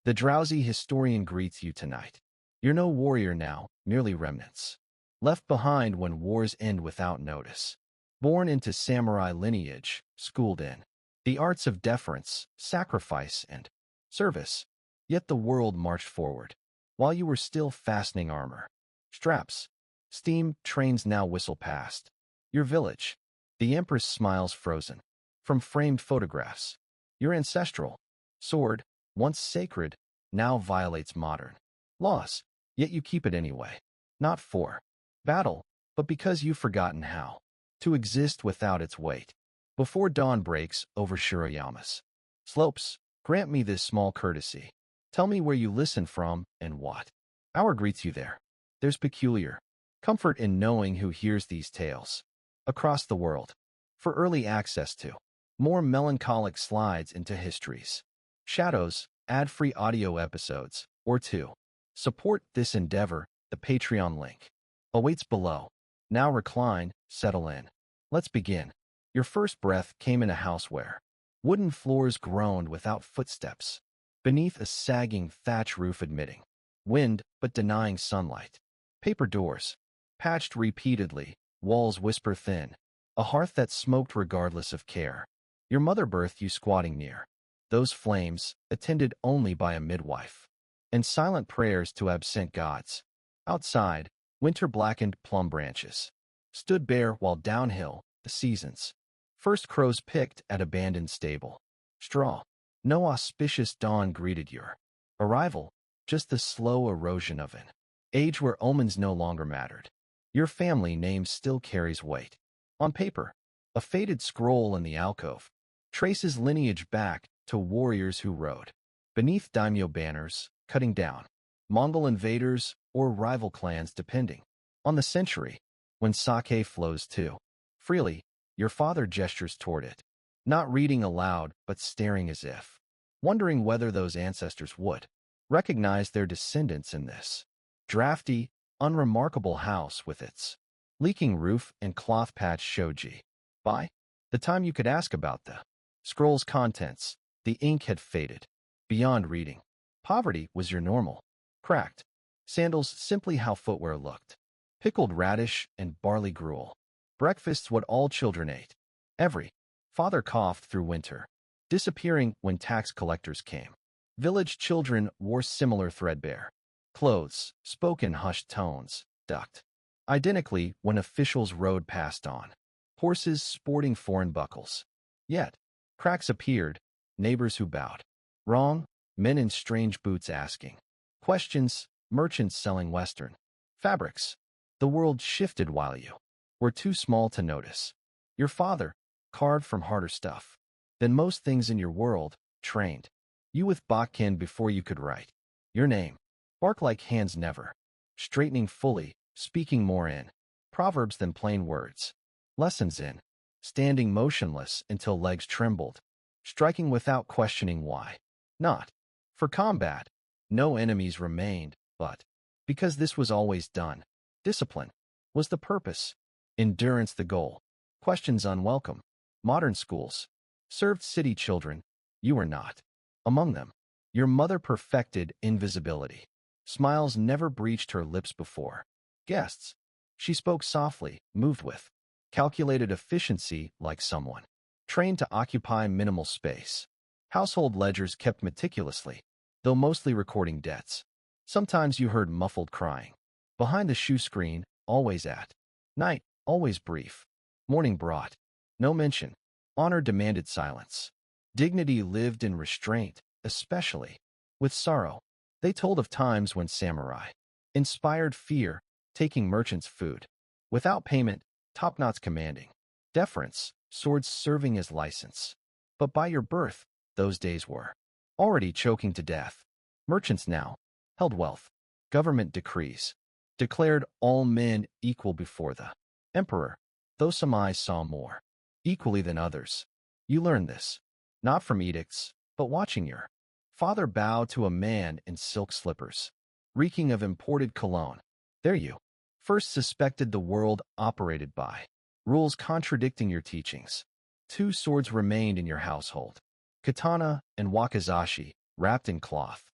The drowsy historian greets you tonight. You're no warrior now, merely remnants. Left behind when wars end without notice. Born into samurai lineage, schooled in the arts of deference, sacrifice, and service. Yet the world marched forward, while you were still fastening armor. Straps. Steam trains now whistle past. Your village. The Empress smiles frozen. From framed photographs. Your ancestral sword, once sacred, now violates modern laws, yet you keep it anyway. Not for battle, but because you've forgotten how to exist without its weight. Before dawn breaks over Shiroyama's slopes, grant me this small courtesy. Tell me where you listen from and what hour greets you there. There's peculiar comfort in knowing who hears these tales across the world. For early access to more melancholic slides into history's shadows, ad-free audio episodes, or to support this endeavor, the Patreon link awaits below. Now recline, settle in. Let's begin. Your first breath came in a house where wooden floors groaned without footsteps, beneath a sagging thatch roof admitting wind but denying sunlight. Paper doors, patched repeatedly, walls whisper thin, a hearth that smoked regardless of care. Your mother birthed you squatting near those flames, attended only by a midwife, and silent prayers to absent gods. Outside, winter-blackened plum branches stood bare while downhill, the seasons. First crows picked at abandoned stable. Straw. No auspicious dawn greeted your arrival, just the slow erosion of an age where omens no longer mattered. Your family name still carries weight. On paper, a faded scroll in the alcove traces lineage back to warriors who rode beneath daimyo banners, cutting down Mongol invaders or rival clans depending on the century. When sake flows too freely, your father gestures toward it, not reading aloud but staring as if wondering whether those ancestors would recognize their descendants in this drafty, unremarkable house with its leaking roof and cloth-patched shoji. By the time you could ask about the scroll's contents, the ink had faded beyond reading. Poverty was your normal. Cracked sandals, simply how footwear looked. Pickled radish and barley gruel. Breakfasts what all children ate. Every father coughed through winter, disappearing when tax collectors came. Village children wore similar threadbare clothes, spoke in hushed tones, ducked identically when officials rode past on horses sporting foreign buckles. Yet, cracks appeared, neighbors who bowed wrong, men in strange boots asking questions, merchants selling Western fabrics. The world shifted while you were too small to notice. Your father, carved from harder stuff than most things in your world, trained you with Bakken before you could write your name. Bark like hands never, straightening fully, speaking more in proverbs than plain words. Lessons in standing motionless until legs trembled, striking without questioning why. Not for combat. No enemies remained, but because this was always done. Discipline was the purpose, endurance the goal. Questions unwelcome. Modern schools served city children. You were not among them. Your mother perfected invisibility. Smiles never breached her lips before guests. She spoke softly, moved with calculated efficiency like someone trained to occupy minimal space. Household ledgers kept meticulously, though mostly recording debts. Sometimes you heard muffled crying behind the shoe screen, always at night, always brief. Morning brought no mention. Honor demanded silence. Dignity lived in restraint, especially with sorrow. They told of times when samurai inspired fear, taking merchants' food without payment, top-knots commanding deference, swords serving as license. But by your birth, those days were already choking to death. Merchants now held wealth. Government decrees declared all men equal before the emperor, though some eyes saw more equally than others. You learned this, not from edicts, but watching your father bow to a man in silk slippers, reeking of imported cologne. There you first suspected the world operated by rules contradicting your teachings. 2 swords remained in your household, katana and wakizashi, wrapped in cloth.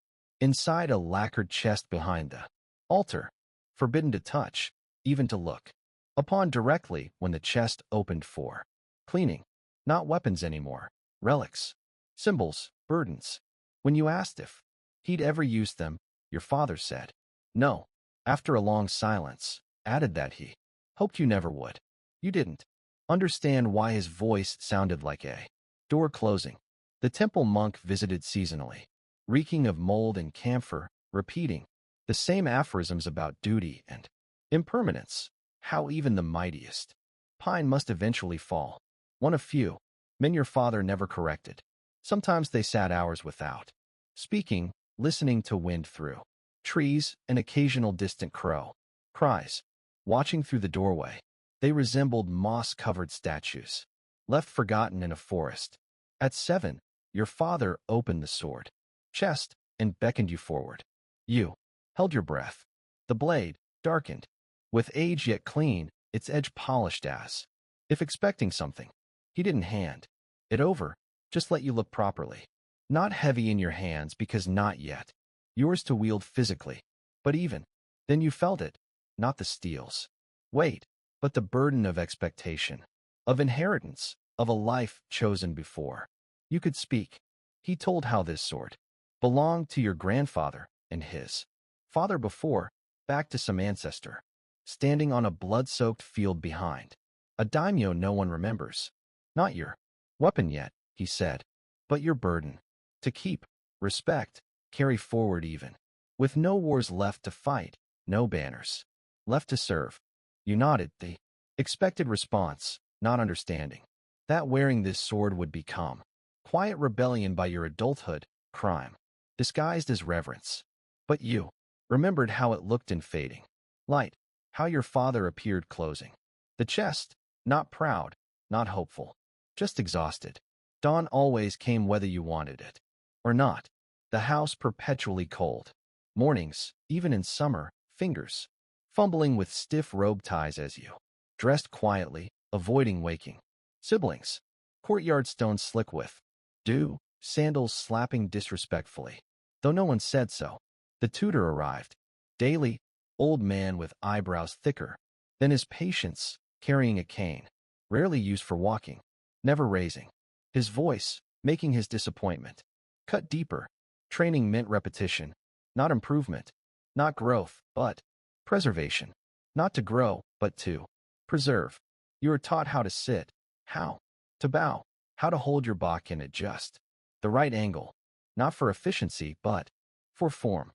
Inside a lacquered chest behind the altar, forbidden to touch, even to look upon directly when the chest opened for cleaning. Not weapons anymore, relics, symbols, burdens. When you asked if he'd ever used them, your father said no. After a long silence, added that he hoped you never would. You didn't understand why his voice sounded like a door closing. The temple monk visited seasonally, reeking of mold and camphor, repeating the same aphorisms about duty and impermanence. How even the mightiest pine must eventually fall. One of few men your father never corrected. Sometimes they sat hours without speaking, listening to wind through trees, an occasional distant crow cries, watching through the doorway. They resembled moss-covered statues, left forgotten in a forest. At 7, your father opened the sword chest and beckoned you forward. You held your breath. The blade darkened, with age yet clean, its edge polished as if expecting something. He didn't hand it over, just let you look properly. Not heavy in your hands because not yet. Yours to wield physically. But even then you felt it, not the steel's weight, but the burden of expectation, of inheritance, of a life chosen before you could speak. He told how this sword belonged to your grandfather and his father before, back to some ancestor, standing on a blood-soaked field behind a daimyo no one remembers. Not your weapon yet, he said, but your burden. To keep, respect, carry forward even. With no wars left to fight, no banners left to serve. You nodded, the expected response, not understanding that wearing this sword would become quiet rebellion by your adulthood, crime, disguised as reverence. But you remembered how it looked in fading light, how your father appeared closing the chest, not proud, not hopeful, just exhausted. Dawn always came whether you wanted it or not. The house perpetually cold. Mornings, even in summer, fingers fumbling with stiff robe ties as you dressed quietly, avoiding waking siblings. Courtyard stones slick with dew, sandals slapping disrespectfully, though no one said so. The tutor arrived, daily, old man with eyebrows thicker than his patience, carrying a cane, rarely used for walking, never raising his voice, making his disappointment cut deeper. Training meant repetition, not improvement, not growth, but preservation. Not to grow, but to preserve. You were taught how to sit, how to bow, how to hold your back and adjust the right angle, not for efficiency, but for form.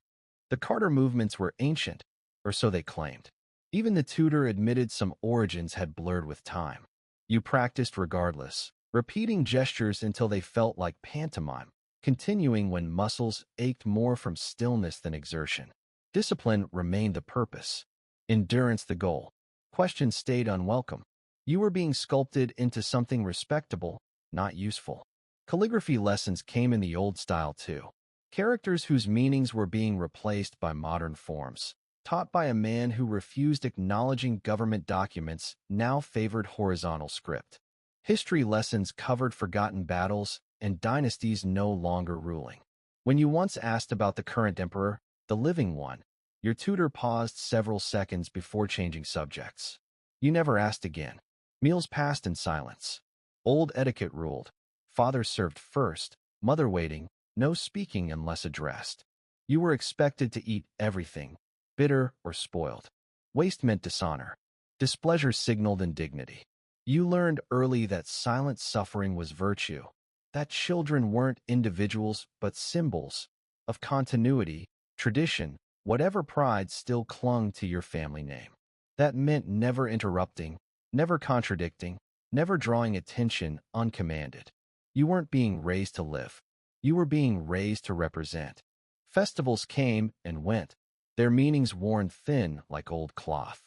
The Carter movements were ancient, or so they claimed. Even the tutor admitted some origins had blurred with time. You practiced regardless, repeating gestures until they felt like pantomime, continuing when muscles ached more from stillness than exertion. Discipline remained the purpose, endurance the goal. Questions stayed unwelcome. You were being sculpted into something respectable, not useful. Calligraphy lessons came in the old style too. Characters whose meanings were being replaced by modern forms, taught by a man who refused acknowledging government documents, now favored horizontal script. History lessons covered forgotten battles and dynasties no longer ruling. When you once asked about the current emperor, the living one, your tutor paused several seconds before changing subjects. You never asked again. Meals passed in silence. Old etiquette ruled. Father served first, mother waiting, no speaking unless addressed. You were expected to eat everything, bitter or spoiled. Waste meant dishonor. Displeasure signaled indignity. You learned early that silent suffering was virtue, that children weren't individuals but symbols of continuity, tradition, whatever pride still clung to your family name. That meant never interrupting, never contradicting, never drawing attention uncommanded. You weren't being raised to live. You were being raised to represent. Festivals came and went, their meanings worn thin like old cloth.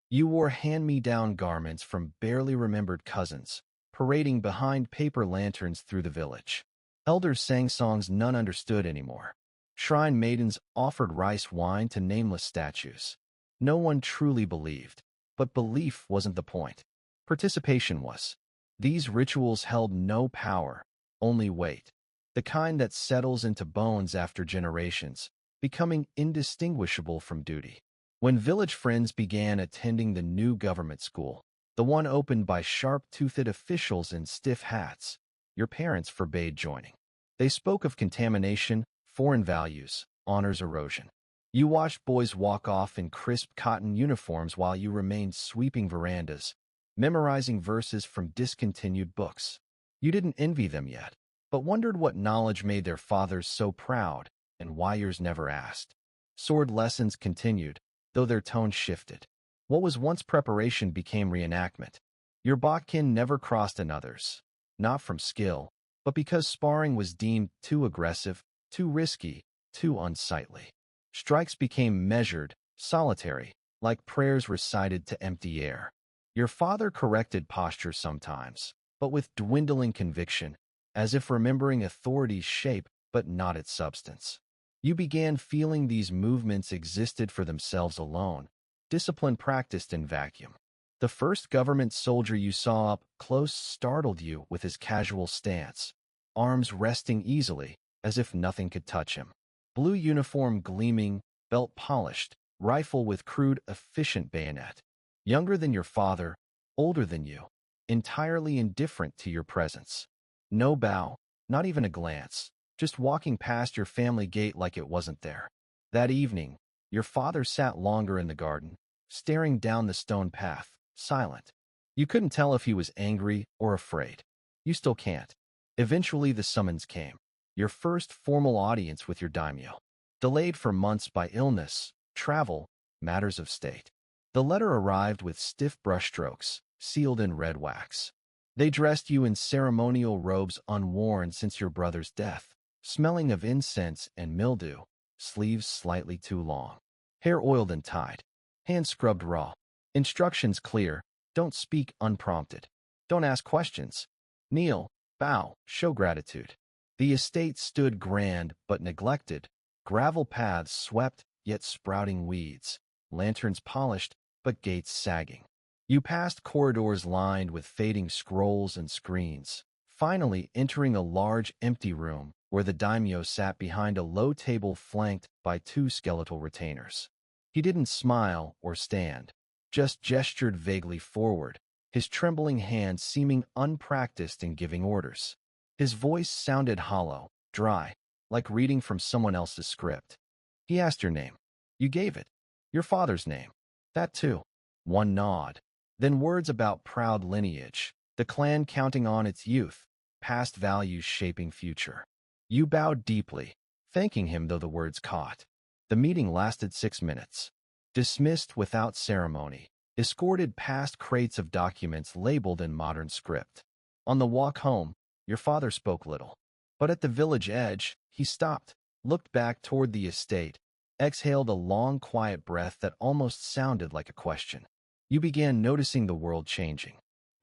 You wore hand-me-down garments from barely remembered cousins, parading behind paper lanterns through the village. Elders sang songs none understood anymore. Shrine maidens offered rice wine to nameless statues. No one truly believed, but belief wasn't the point. Participation was. These rituals held no power, only weight. The kind that settles into bones after generations, becoming indistinguishable from duty. When village friends began attending the new government school, the one opened by sharp-toothed officials in stiff hats, your parents forbade joining. They spoke of contamination, foreign values, honors erosion. You watched boys walk off in crisp cotton uniforms while you remained sweeping verandas, memorizing verses from discontinued books. You didn't envy them yet, but wondered what knowledge made their fathers so proud and why yours never asked. Sword lessons continued, though their tone shifted. What was once preparation became reenactment. Your Bakken never crossed another's, not from skill, but because sparring was deemed too aggressive, too risky, too unsightly. Strikes became measured, solitary, like prayers recited to empty air. Your father corrected posture sometimes, but with dwindling conviction, as if remembering authority's shape but not its substance. You began feeling these movements existed for themselves alone, discipline practiced in vacuum. The first government soldier you saw up close startled you with his casual stance, arms resting easily, as if nothing could touch him. Blue uniform gleaming, belt polished, rifle with crude, efficient bayonet. Younger than your father, older than you, entirely indifferent to your presence. No bow, not even a glance, just walking past your family gate like it wasn't there. That evening, your father sat longer in the garden, staring down the stone path, silent. You couldn't tell if he was angry or afraid. You still can't. Eventually the summons came. Your first formal audience with your daimyo. Delayed for months by illness, travel, matters of state. The letter arrived with stiff brushstrokes, sealed in red wax. They dressed you in ceremonial robes unworn since your brother's death, smelling of incense and mildew, sleeves slightly too long. Hair oiled and tied. Hands scrubbed raw. Instructions clear. Don't speak unprompted. Don't ask questions. Kneel, bow, show gratitude. The estate stood grand but neglected, gravel paths swept yet sprouting weeds, lanterns polished but gates sagging. You passed corridors lined with fading scrolls and screens, finally entering a large empty room where the daimyo sat behind a low table flanked by two skeletal retainers. He didn't smile or stand, just gestured vaguely forward, his trembling hands seeming unpracticed in giving orders. His voice sounded hollow, dry, like reading from someone else's script. He asked your name. You gave it. Your father's name. That too. One nod. Then words about proud lineage, the clan counting on its youth, past values shaping future. You bowed deeply, thanking him though the words caught. The meeting lasted 6 minutes. Dismissed without ceremony, escorted past crates of documents labeled in modern script. On the walk home, your father spoke little. But at the village edge, he stopped, looked back toward the estate, exhaled a long, quiet breath that almost sounded like a question. You began noticing the world changing.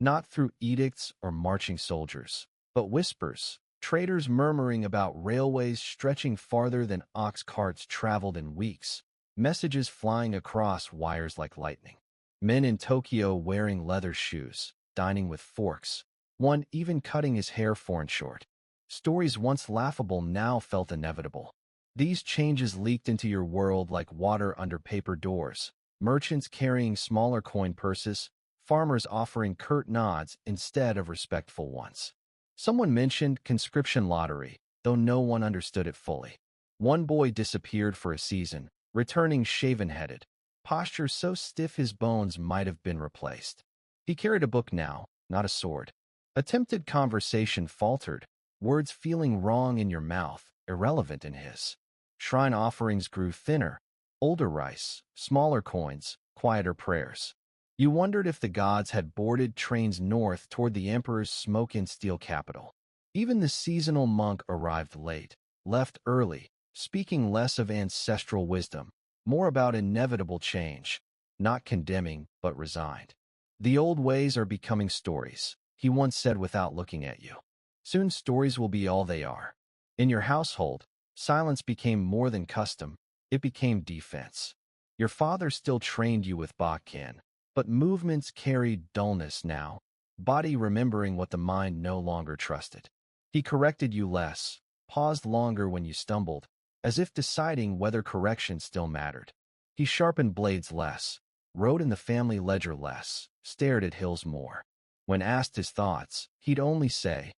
Not through edicts or marching soldiers, but whispers, traders murmuring about railways stretching farther than ox carts traveled in weeks, messages flying across wires like lightning. Men in Tokyo wearing leather shoes, dining with forks, one even cutting his hair foreign short. Stories once laughable now felt inevitable. These changes leaked into your world like water under paper doors, merchants carrying smaller coin purses, farmers offering curt nods instead of respectful ones. Someone mentioned conscription lottery, though no one understood it fully. One boy disappeared for a season, returning shaven-headed, posture so stiff his bones might have been replaced. He carried a book now, not a sword. Attempted conversation faltered, words feeling wrong in your mouth, irrelevant in his. Shrine offerings grew thinner, older rice, smaller coins, quieter prayers. You wondered if the gods had boarded trains north toward the emperor's smoke-and-steel capital. Even the seasonal monk arrived late, left early, speaking less of ancestral wisdom, more about inevitable change, not condemning but resigned. The old ways are becoming stories, he once said without looking at you. Soon stories will be all they are. In your household, silence became more than custom, it became defense. Your father still trained you with Bakken, but movements carried dullness now, body remembering what the mind no longer trusted. He corrected you less, paused longer when you stumbled, as if deciding whether correction still mattered. He sharpened blades less, wrote in the family ledger less, stared at hills more. When asked his thoughts, he'd only say,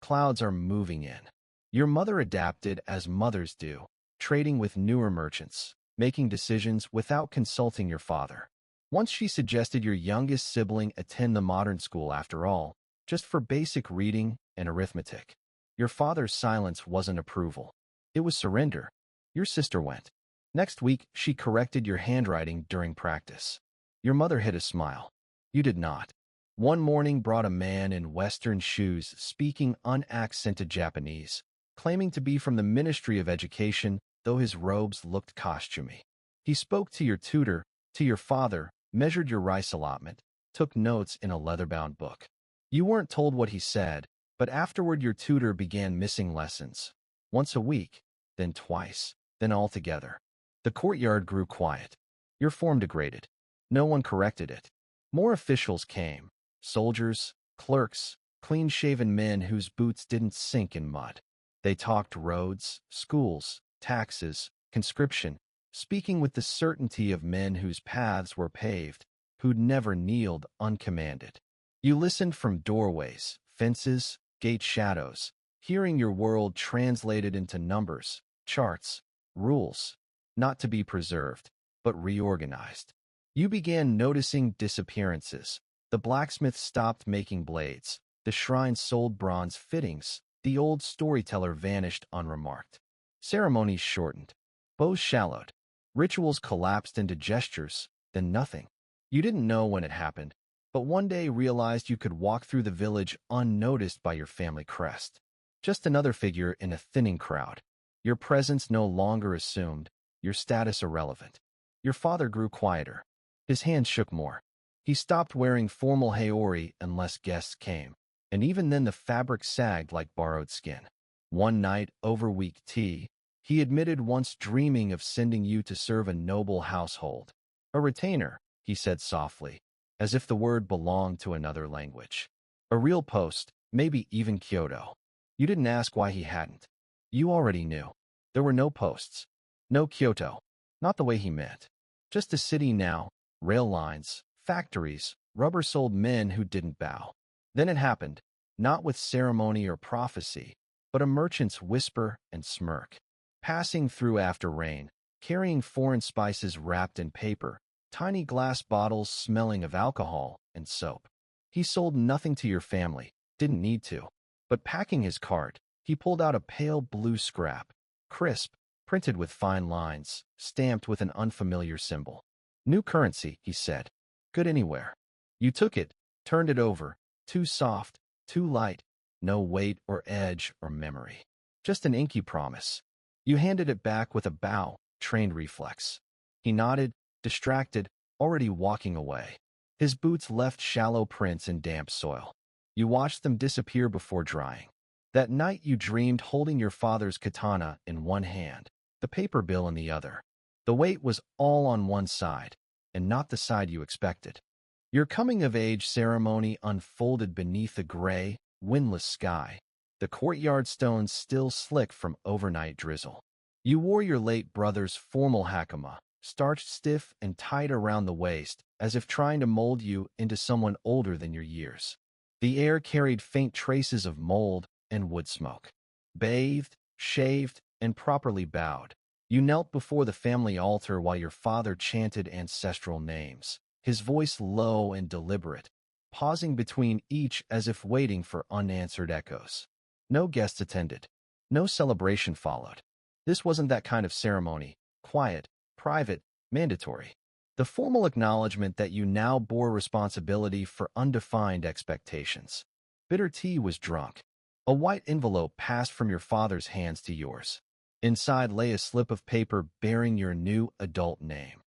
"Clouds are moving in." Your mother adapted as mothers do, trading with newer merchants, making decisions without consulting your father. Once she suggested your youngest sibling attend the modern school after all, just for basic reading and arithmetic. Your father's silence wasn't approval. It was surrender. Your sister went. Next week, she corrected your handwriting during practice. Your mother hid a smile. You did not. One morning brought a man in Western shoes speaking unaccented Japanese, claiming to be from the Ministry of Education, though his robes looked costumey. He spoke to your tutor, to your father, measured your rice allotment, took notes in a leather-bound book. You weren't told what he said, but afterward your tutor began missing lessons. Once a week, then twice, then altogether. The courtyard grew quiet. Your form degraded. No one corrected it. More officials came. Soldiers, clerks, clean-shaven men whose boots didn't sink in mud. They talked roads, schools, taxes, conscription, speaking with the certainty of men whose paths were paved, who'd never kneeled uncommanded. You listened from doorways, fences, gate shadows, hearing your world translated into numbers, charts, rules, not to be preserved, but reorganized. You began noticing disappearances. The blacksmith stopped making blades. The shrine sold bronze fittings. The old storyteller vanished unremarked. Ceremonies shortened. Bows shallowed. Rituals collapsed into gestures, then nothing. You didn't know when it happened, but one day realized you could walk through the village unnoticed by your family crest. Just another figure in a thinning crowd. Your presence no longer assumed, your status irrelevant. Your father grew quieter. His hands shook more. He stopped wearing formal haori unless guests came, and even then the fabric sagged like borrowed skin. One night, over weak tea, he admitted once dreaming of sending you to serve a noble household. A retainer, he said softly, as if the word belonged to another language. A real post, maybe even Kyoto. You didn't ask why he hadn't. You already knew. There were no posts. No Kyoto. Not the way he meant. Just a city now, rail lines, factories, rubber-soled men who didn't bow. Then it happened, not with ceremony or prophecy, but a merchant's whisper and smirk. Passing through after rain, carrying foreign spices wrapped in paper, tiny glass bottles smelling of alcohol and soap. He sold nothing to your family, didn't need to. But packing his cart, he pulled out a pale blue scrap, crisp, printed with fine lines, stamped with an unfamiliar symbol. New currency, he said. Good anywhere. You took it, turned it over, too soft, too light, no weight or edge or memory. Just an inky promise. You handed it back with a bow, trained reflex. He nodded, distracted, already walking away. His boots left shallow prints in damp soil. You watched them disappear before drying. That night you dreamed holding your father's katana in one hand, the paper bill in the other. The weight was all on one side, and not the side you expected. Your coming-of-age ceremony unfolded beneath a gray, windless sky, the courtyard stones still slick from overnight drizzle. You wore your late brother's formal hakama, starched stiff and tight around the waist, as if trying to mold you into someone older than your years. The air carried faint traces of mold and wood smoke. Bathed, shaved, and properly bowed, you knelt before the family altar while your father chanted ancestral names, his voice low and deliberate, pausing between each as if waiting for unanswered echoes. No guests attended. No celebration followed. This wasn't that kind of ceremony, quiet, private, mandatory. The formal acknowledgement that you now bore responsibility for undefined expectations. Bitter tea was drunk. A white envelope passed from your father's hands to yours. Inside lay a slip of paper bearing your new adult name.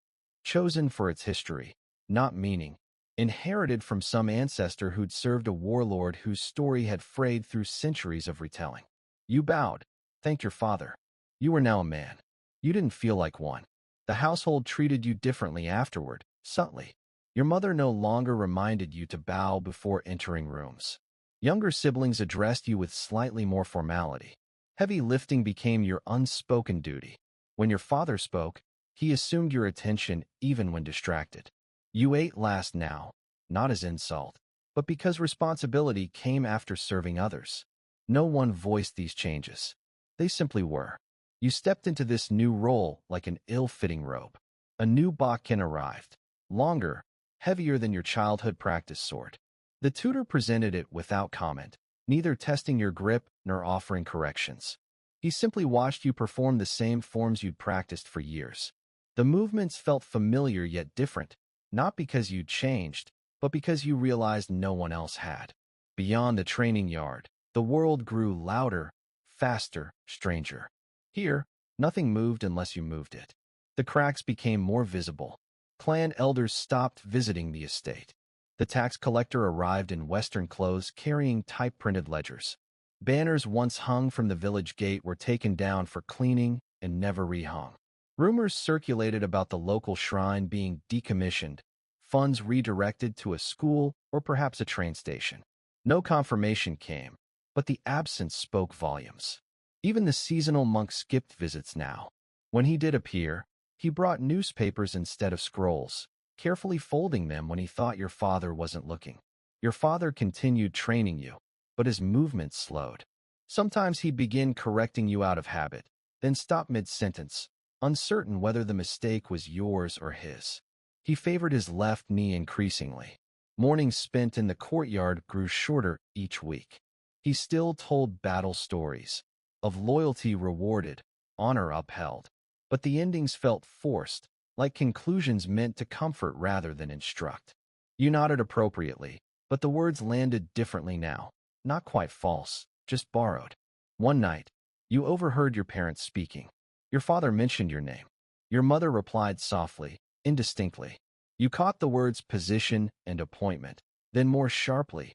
Chosen for its history, not meaning. Inherited from some ancestor who'd served a warlord whose story had frayed through centuries of retelling. You bowed, thanked your father. You were now a man. You didn't feel like one. The household treated you differently afterward, subtly. Your mother no longer reminded you to bow before entering rooms. Younger siblings addressed you with slightly more formality. Heavy lifting became your unspoken duty. When your father spoke, he assumed your attention even when distracted. You ate last now, not as insult, but because responsibility came after serving others. No one voiced these changes. They simply were. You stepped into this new role like an ill-fitting robe. A new Bakken arrived, longer, heavier than your childhood practice sword. The tutor presented it without comment, neither testing your grip nor offering corrections. He simply watched you perform the same forms you'd practiced for years. The movements felt familiar yet different, not because you'd changed, but because you realized no one else had. Beyond the training yard, the world grew louder, faster, stranger. Here, nothing moved unless you moved it. The cracks became more visible. Clan elders stopped visiting the estate. The tax collector arrived in Western clothes carrying type-printed ledgers. Banners once hung from the village gate were taken down for cleaning and never rehung. Rumors circulated about the local shrine being decommissioned, funds redirected to a school or perhaps a train station. No confirmation came, but the absence spoke volumes. Even the seasonal monk skipped visits now. When he did appear, he brought newspapers instead of scrolls, carefully folding them when he thought your father wasn't looking. Your father continued training you, but his movements slowed. Sometimes he'd begin correcting you out of habit, then stop mid-sentence, uncertain whether the mistake was yours or his. He favored his left knee increasingly. Mornings spent in the courtyard grew shorter each week. He still told battle stories, of loyalty rewarded, honor upheld. But the endings felt forced, like conclusions meant to comfort rather than instruct. You nodded appropriately, but the words landed differently now. Not quite false, just borrowed. One night, you overheard your parents speaking. Your father mentioned your name. Your mother replied softly, indistinctly. You caught the words position and appointment, then more sharply,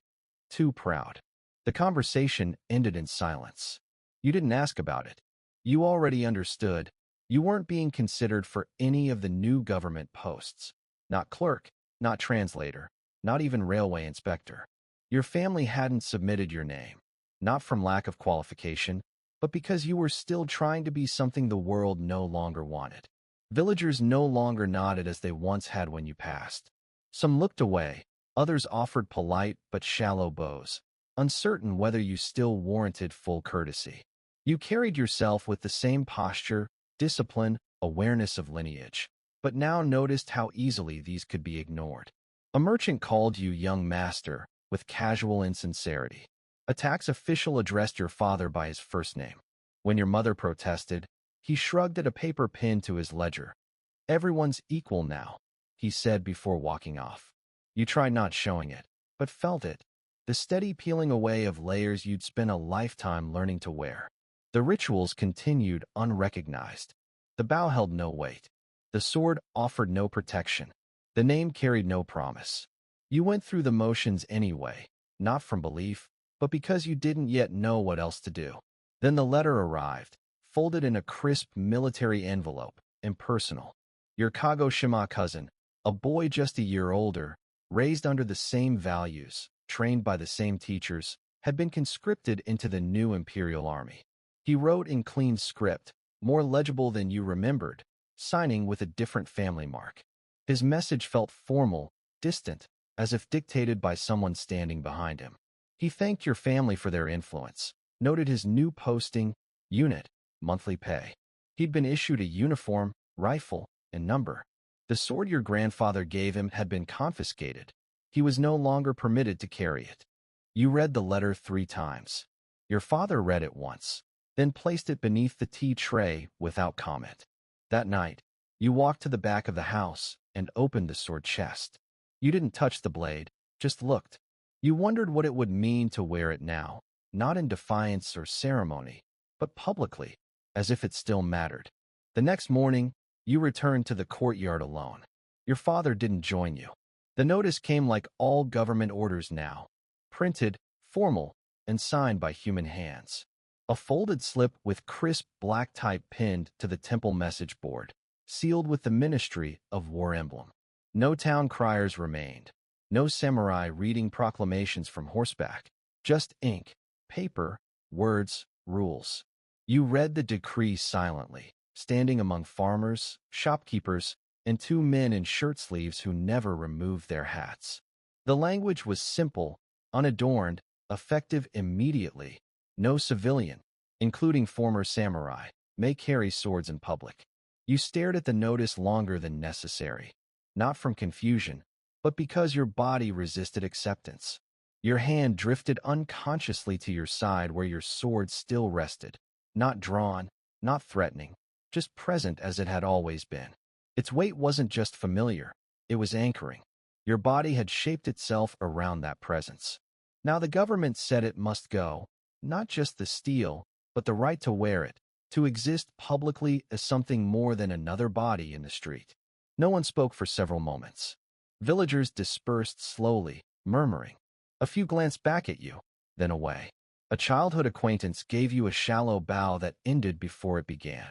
too proud. The conversation ended in silence. You didn't ask about it. You already understood. You weren't being considered for any of the new government posts. Not clerk, not translator, not even railway inspector. Your family hadn't submitted your name, not from lack of qualification, but because you were still trying to be something the world no longer wanted. Villagers no longer nodded as they once had when you passed. Some looked away, others offered polite but shallow bows, uncertain whether you still warranted full courtesy. You carried yourself with the same posture, discipline, awareness of lineage, but now noticed how easily these could be ignored. A merchant called you young master with casual insincerity. A tax official addressed your father by his first name. When your mother protested, he shrugged at a paper pinned to his ledger. Everyone's equal now, he said before walking off. You tried not showing it, but felt it, the steady peeling away of layers you'd spent a lifetime learning to wear. The rituals continued unrecognized. The bow held no weight. The sword offered no protection. The name carried no promise. You went through the motions anyway, not from belief, but because you didn't yet know what else to do. Then the letter arrived, folded in a crisp military envelope, impersonal. Your Kagoshima cousin, a boy just a year older, raised under the same values, trained by the same teachers, had been conscripted into the new imperial army. He wrote in clean script, more legible than you remembered, signing with a different family mark. His message felt formal, distant, as if dictated by someone standing behind him. He thanked your family for their influence, noted his new posting, unit, monthly pay. He'd been issued a uniform, rifle, and number. The sword your grandfather gave him had been confiscated. He was no longer permitted to carry it. You read the letter 3 times. Your father read it once, then placed it beneath the tea tray without comment. That night, you walked to the back of the house and opened the sword chest. You didn't touch the blade, just looked. You wondered what it would mean to wear it now, not in defiance or ceremony, but publicly, as if it still mattered. The next morning, you returned to the courtyard alone. Your father didn't join you. The notice came like all government orders now, printed, formal, and signed by human hands. A folded slip with crisp black type pinned to the temple message board, sealed with the Ministry of War emblem. No town criers remained. No samurai reading proclamations from horseback. Just ink, paper, words, rules. You read the decree silently, standing among farmers, shopkeepers, and two men in shirt sleeves who never removed their hats. The language was simple, unadorned, effective immediately. No civilian, including former samurai, may carry swords in public. You stared at the notice longer than necessary, not from confusion, but because your body resisted acceptance. Your hand drifted unconsciously to your side where your sword still rested, not drawn, not threatening, just present as it had always been. Its weight wasn't just familiar, it was anchoring. Your body had shaped itself around that presence. Now the government said it must go, not just the steel, but the right to wear it, to exist publicly as something more than another body in the street. No one spoke for several moments. Villagers dispersed slowly, murmuring. A few glanced back at you, then away. A childhood acquaintance gave you a shallow bow that ended before it began.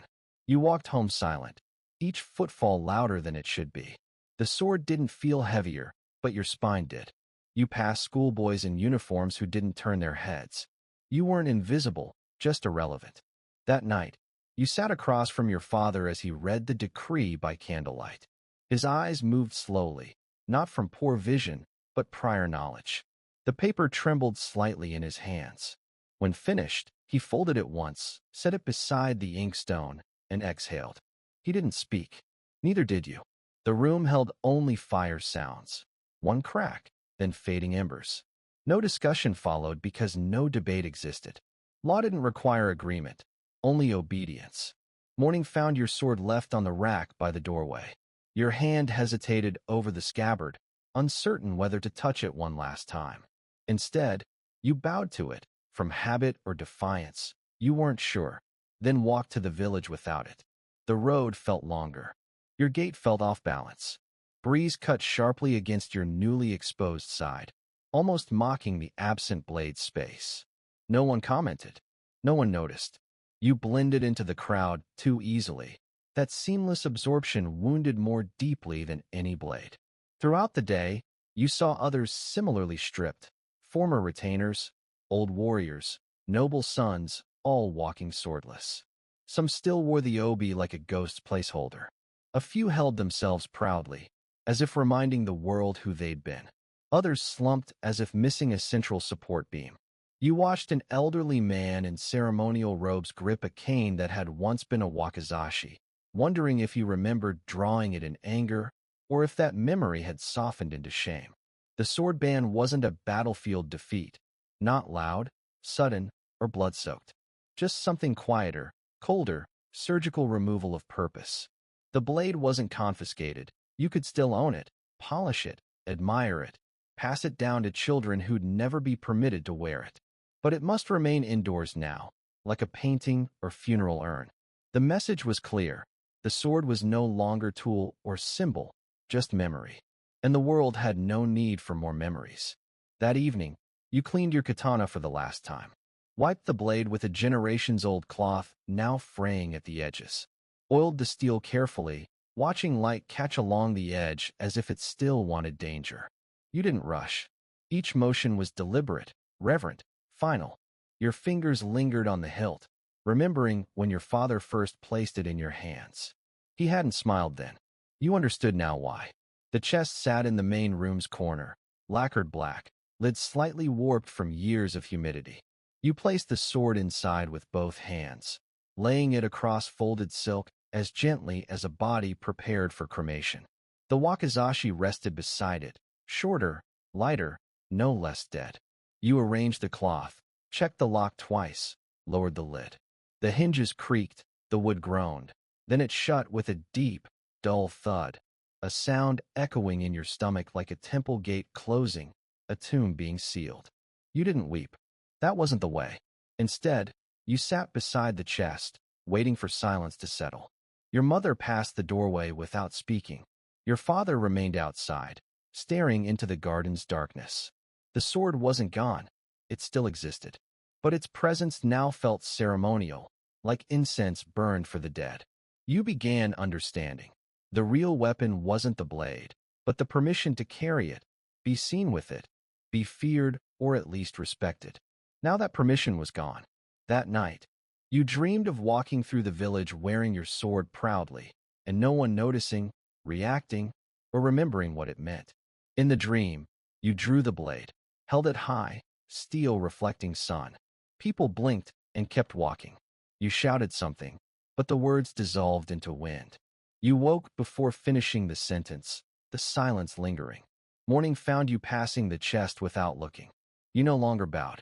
You walked home silent, each footfall louder than it should be. The sword didn't feel heavier, but your spine did. You passed schoolboys in uniforms who didn't turn their heads. You weren't invisible, just irrelevant. That night, you sat across from your father as he read the decree by candlelight. His eyes moved slowly, not from poor vision, but prior knowledge. The paper trembled slightly in his hands. When finished, he folded it once, set it beside the inkstone, and exhaled. He didn't speak. Neither did you. The room held only fire sounds. One crack, then fading embers. No discussion followed because no debate existed. Law didn't require agreement, only obedience. Morning found your sword left on the rack by the doorway. Your hand hesitated over the scabbard, uncertain whether to touch it one last time. Instead, you bowed to it, from habit or defiance. You weren't sure, then walked to the village without it. The road felt longer. Your gait felt off balance. Breeze cut sharply against your newly exposed side, almost mocking the absent blade's space. No one commented. No one noticed. You blended into the crowd too easily. That seamless absorption wounded more deeply than any blade. Throughout the day, you saw others similarly stripped, former retainers, old warriors, noble sons, all walking swordless. Some still wore the obi like a ghost's placeholder. A few held themselves proudly, as if reminding the world who they'd been. Others slumped as if missing a central support beam. You watched an elderly man in ceremonial robes grip a cane that had once been a wakizashi, wondering if he remembered drawing it in anger or if that memory had softened into shame. The sword ban wasn't a battlefield defeat, not loud, sudden, or blood-soaked. Just something quieter, colder, surgical removal of purpose. The blade wasn't confiscated. You could still own it, polish it, admire it, pass it down to children who'd never be permitted to wear it. But it must remain indoors now, like a painting or funeral urn. The message was clear. The sword was no longer tool or symbol, just memory. And the world had no need for more memories. That evening, you cleaned your katana for the last time. Wiped the blade with a generations-old cloth, now fraying at the edges. Oiled the steel carefully, watching light catch along the edge as if it still wanted danger. You didn't rush. Each motion was deliberate, reverent, final. Your fingers lingered on the hilt, remembering when your father first placed it in your hands. He hadn't smiled then. You understood now why. The chest sat in the main room's corner, lacquered black, lid slightly warped from years of humidity. You placed the sword inside with both hands, laying it across folded silk as gently as a body prepared for cremation. The wakizashi rested beside it, shorter, lighter, no less dead. You arranged the cloth, checked the lock twice, lowered the lid. The hinges creaked, the wood groaned. Then it shut with a deep, dull thud, a sound echoing in your stomach like a temple gate closing, a tomb being sealed. You didn't weep. That wasn't the way. Instead, you sat beside the chest, waiting for silence to settle. Your mother passed the doorway without speaking. Your father remained outside, staring into the garden's darkness. The sword wasn't gone. It still existed. But its presence now felt ceremonial, like incense burned for the dead. You began understanding. The real weapon wasn't the blade, but the permission to carry it, be seen with it, be feared or at least respected. Now that permission was gone. That night, You dreamed of walking through the village wearing your sword proudly, and no one noticing, reacting, or remembering what it meant. In the dream, you drew the blade, held it high, steel reflecting sun. People blinked and kept walking. You shouted something, but the words dissolved into wind. You woke before finishing the sentence, the silence lingering. Morning found you passing the chest without looking. You no longer bowed.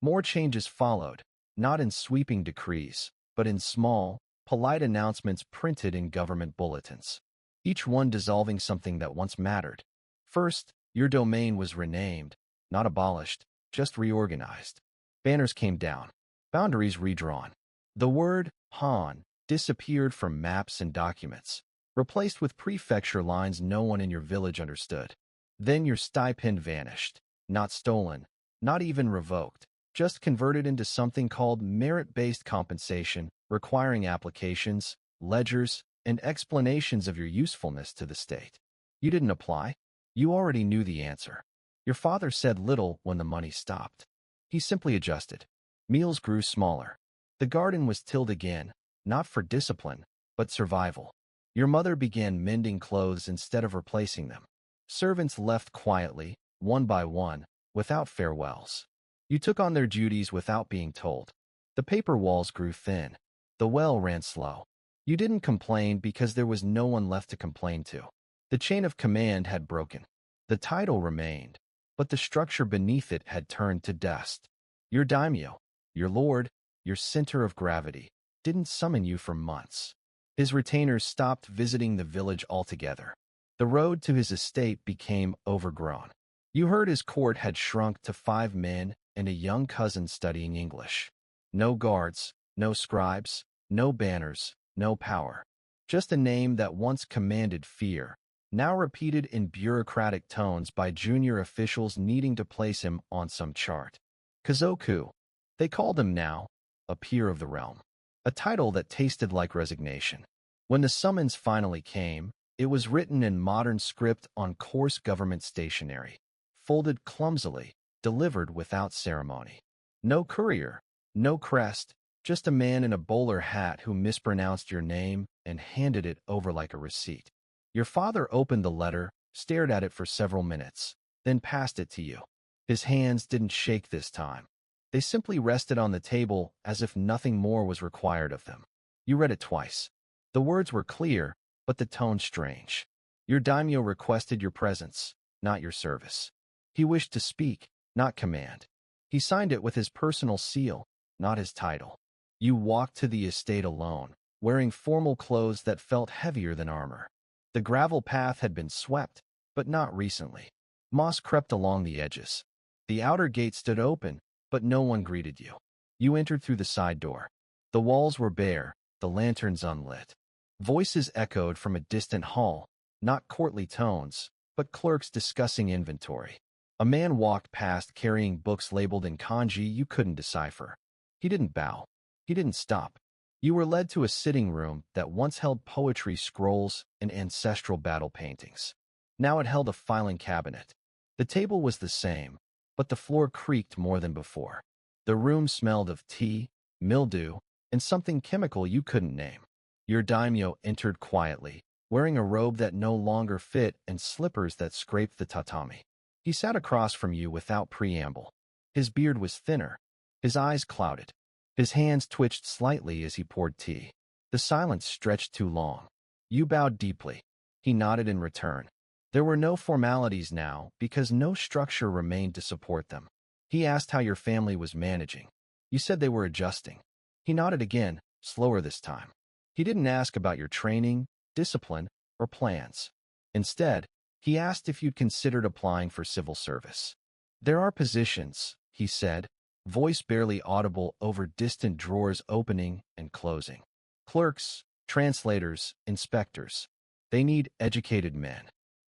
More changes followed, not in sweeping decrees, but in small, polite announcements printed in government bulletins, each one dissolving something that once mattered. First, your domain was renamed, not abolished, just reorganized. Banners came down, boundaries redrawn. The word Han disappeared from maps and documents, replaced with prefecture lines no one in your village understood. Then your stipend vanished, not stolen, not even revoked, just converted into something called merit-based compensation, requiring applications, ledgers, and explanations of your usefulness to the state. You didn't apply. You already knew the answer. Your father said little when the money stopped. He simply adjusted. Meals grew smaller. The garden was tilled again, not for discipline, but survival. Your mother began mending clothes instead of replacing them. Servants left quietly, one by one, without farewells. You took on their duties without being told. The paper walls grew thin. The well ran slow. You didn't complain because there was no one left to complain to. The chain of command had broken. The title remained, but the structure beneath it had turned to dust. Your daimyo, your lord, your center of gravity, didn't summon you for months. His retainers stopped visiting the village altogether. The road to his estate became overgrown. You heard his court had shrunk to 5 men and a young cousin studying English. No guards, no scribes, no banners, no power. Just a name that once commanded fear, now repeated in bureaucratic tones by junior officials needing to place him on some chart. Kazoku, they called him now, a peer of the realm. A title that tasted like resignation. When the summons finally came, it was written in modern script on coarse government stationery, folded clumsily, delivered without ceremony. No courier, no crest, just a man in a bowler hat who mispronounced your name and handed it over like a receipt. Your father opened the letter, stared at it for several minutes, then passed it to you. His hands didn't shake this time. They simply rested on the table as if nothing more was required of them. You read it twice. The words were clear, but the tone strange. Your daimyo requested your presence, not your service. He wished to speak, not command. He signed it with his personal seal, not his title. You walked to the estate alone, wearing formal clothes that felt heavier than armor. The gravel path had been swept, but not recently. Moss crept along the edges. The outer gate stood open, but no one greeted you. You entered through the side door. The walls were bare, the lanterns unlit. Voices echoed from a distant hall, not courtly tones, but clerks discussing inventory. A man walked past carrying books labeled in kanji you couldn't decipher. He didn't bow. He didn't stop. You were led to a sitting room that once held poetry scrolls and ancestral battle paintings. Now it held a filing cabinet. The table was the same, but the floor creaked more than before. The room smelled of tea, mildew, and something chemical you couldn't name. Your daimyo entered quietly, wearing a robe that no longer fit and slippers that scraped the tatami. He sat across from you without preamble. His beard was thinner, his eyes clouded. His hands twitched slightly as he poured tea. The silence stretched too long. You bowed deeply. He nodded in return. There were no formalities now because no structure remained to support them. He asked how your family was managing. You said they were adjusting. He nodded again, slower this time. He didn't ask about your training, discipline, or plans. Instead, he asked if you'd considered applying for civil service. There are positions, he said, voice barely audible over distant drawers opening and closing. Clerks, translators, inspectors. They need educated men.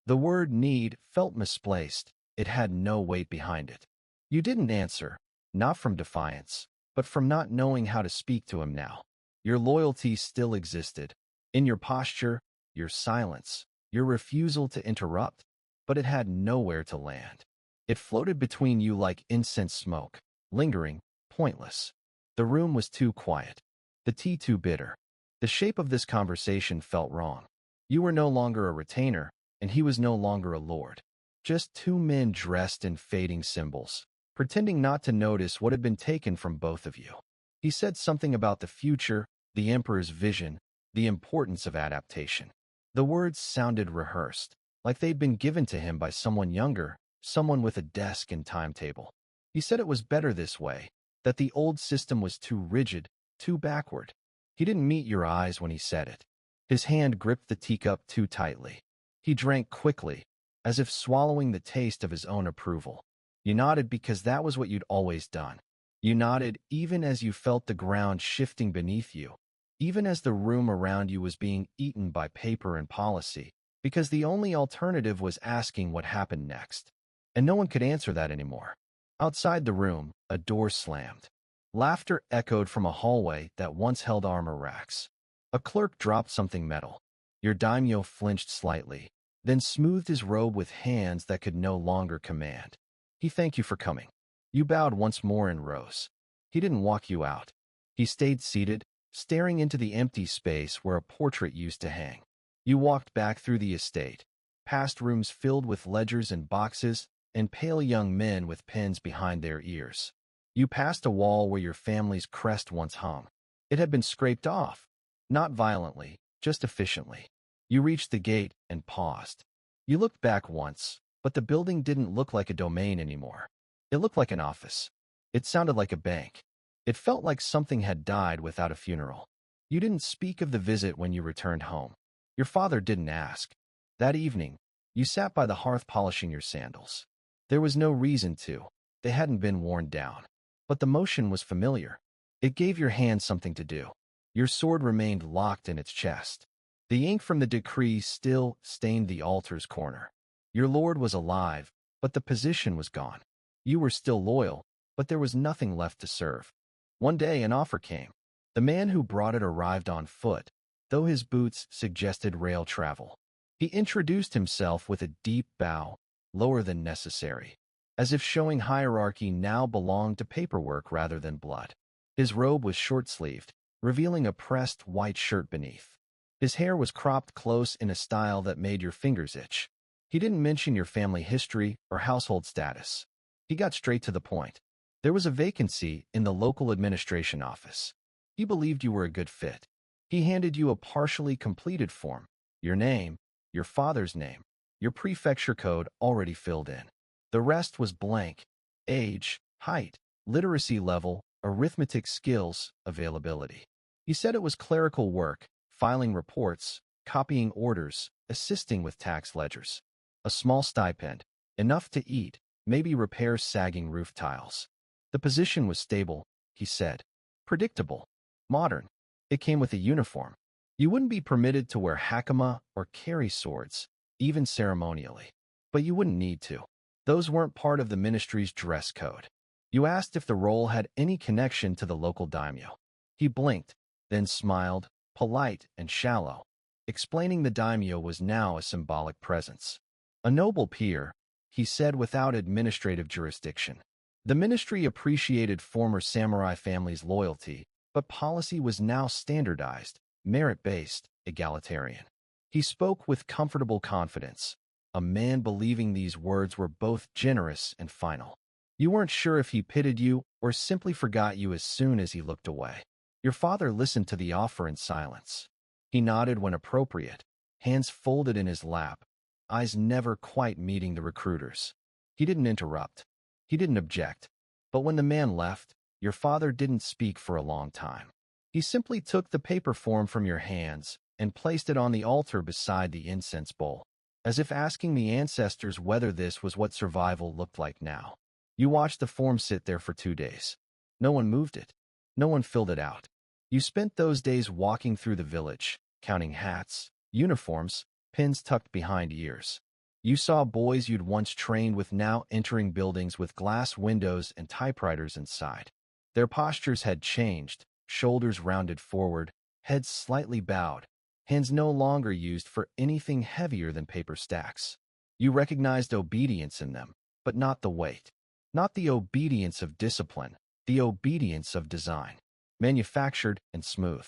The word need felt misplaced. It had no weight behind it. You didn't answer, not from defiance, but from not knowing how to speak to him now. Your loyalty still existed. In your posture, your silence, your refusal to interrupt, but it had nowhere to land. It floated between you like incense smoke, lingering, pointless. The room was too quiet. The tea too bitter. The shape of this conversation felt wrong. You were no longer a retainer, and he was no longer a lord. Just two men dressed in fading symbols, pretending not to notice what had been taken from both of you. He said something about the future, the Emperor's vision, the importance of adaptation. The words sounded rehearsed, like they'd been given to him by someone younger, someone with a desk and timetable. He said it was better this way, that the old system was too rigid, too backward. He didn't meet your eyes when he said it. His hand gripped the teacup too tightly. He drank quickly, as if swallowing the taste of his own approval. You nodded because that was what you'd always done. You nodded even as you felt the ground shifting beneath you, even as the room around you was being eaten by paper and policy, because the only alternative was asking what happened next. And no one could answer that anymore. Outside the room, a door slammed. Laughter echoed from a hallway that once held armor racks. A clerk dropped something metal. Your daimyo flinched slightly, then smoothed his robe with hands that could no longer command. He thanked you for coming. You bowed once more and rose. He didn't walk you out. He stayed seated, staring into the empty space where a portrait used to hang. You walked back through the estate, past rooms filled with ledgers and boxes, and pale young men with pens behind their ears. You passed a wall where your family's crest once hung. It had been scraped off, not violently, just efficiently. You reached the gate and paused. You looked back once, but the building didn't look like a domain anymore. It looked like an office. It sounded like a bank. It felt like something had died without a funeral. You didn't speak of the visit when you returned home. Your father didn't ask. That evening, you sat by the hearth polishing your sandals. There was no reason to. They hadn't been worn down. But the motion was familiar. It gave your hand something to do. Your sword remained locked in its chest. The ink from the decree still stained the altar's corner. Your lord was alive, but the position was gone. You were still loyal, but there was nothing left to serve. One day an offer came. The man who brought it arrived on foot, though his boots suggested rail travel. He introduced himself with a deep bow, lower than necessary, as if showing hierarchy now belonged to paperwork rather than blood. His robe was short-sleeved, revealing a pressed white shirt beneath. His hair was cropped close in a style that made your fingers itch. He didn't mention your family history or household status. He got straight to the point. There was a vacancy in the local administration office. He believed you were a good fit. He handed you a partially completed form, your name, your father's name, your prefecture code already filled in. The rest was blank: age, height, literacy level, arithmetic skills, availability. He said it was clerical work, filing reports, copying orders, assisting with tax ledgers. A small stipend, enough to eat, maybe repair sagging roof tiles. The position was stable, he said. Predictable. Modern. It came with a uniform. You wouldn't be permitted to wear hakama or carry swords, even ceremonially. But you wouldn't need to. Those weren't part of the ministry's dress code. You asked if the role had any connection to the local daimyo. He blinked, then smiled, polite and shallow, explaining the daimyo was now a symbolic presence. A noble peer, he said without administrative jurisdiction. The ministry appreciated former samurai families' loyalty, but policy was now standardized, merit-based, egalitarian. He spoke with comfortable confidence, a man believing these words were both generous and final. You weren't sure if he pitied you or simply forgot you as soon as he looked away. Your father listened to the offer in silence. He nodded when appropriate, hands folded in his lap, eyes never quite meeting the recruiter's. He didn't interrupt. He didn't object. But when the man left, your father didn't speak for a long time. He simply took the paper form from your hands and placed it on the altar beside the incense bowl, as if asking the ancestors whether this was what survival looked like now. You watched the form sit there for 2 days. No one moved it. No one filled it out. You spent those days walking through the village, counting hats, uniforms, pins tucked behind ears. You saw boys you'd once trained with now entering buildings with glass windows and typewriters inside. Their postures had changed, shoulders rounded forward, heads slightly bowed, hands no longer used for anything heavier than paper stacks. You recognized obedience in them, but not the weight. Not the obedience of discipline, the obedience of design. manufactured and smooth.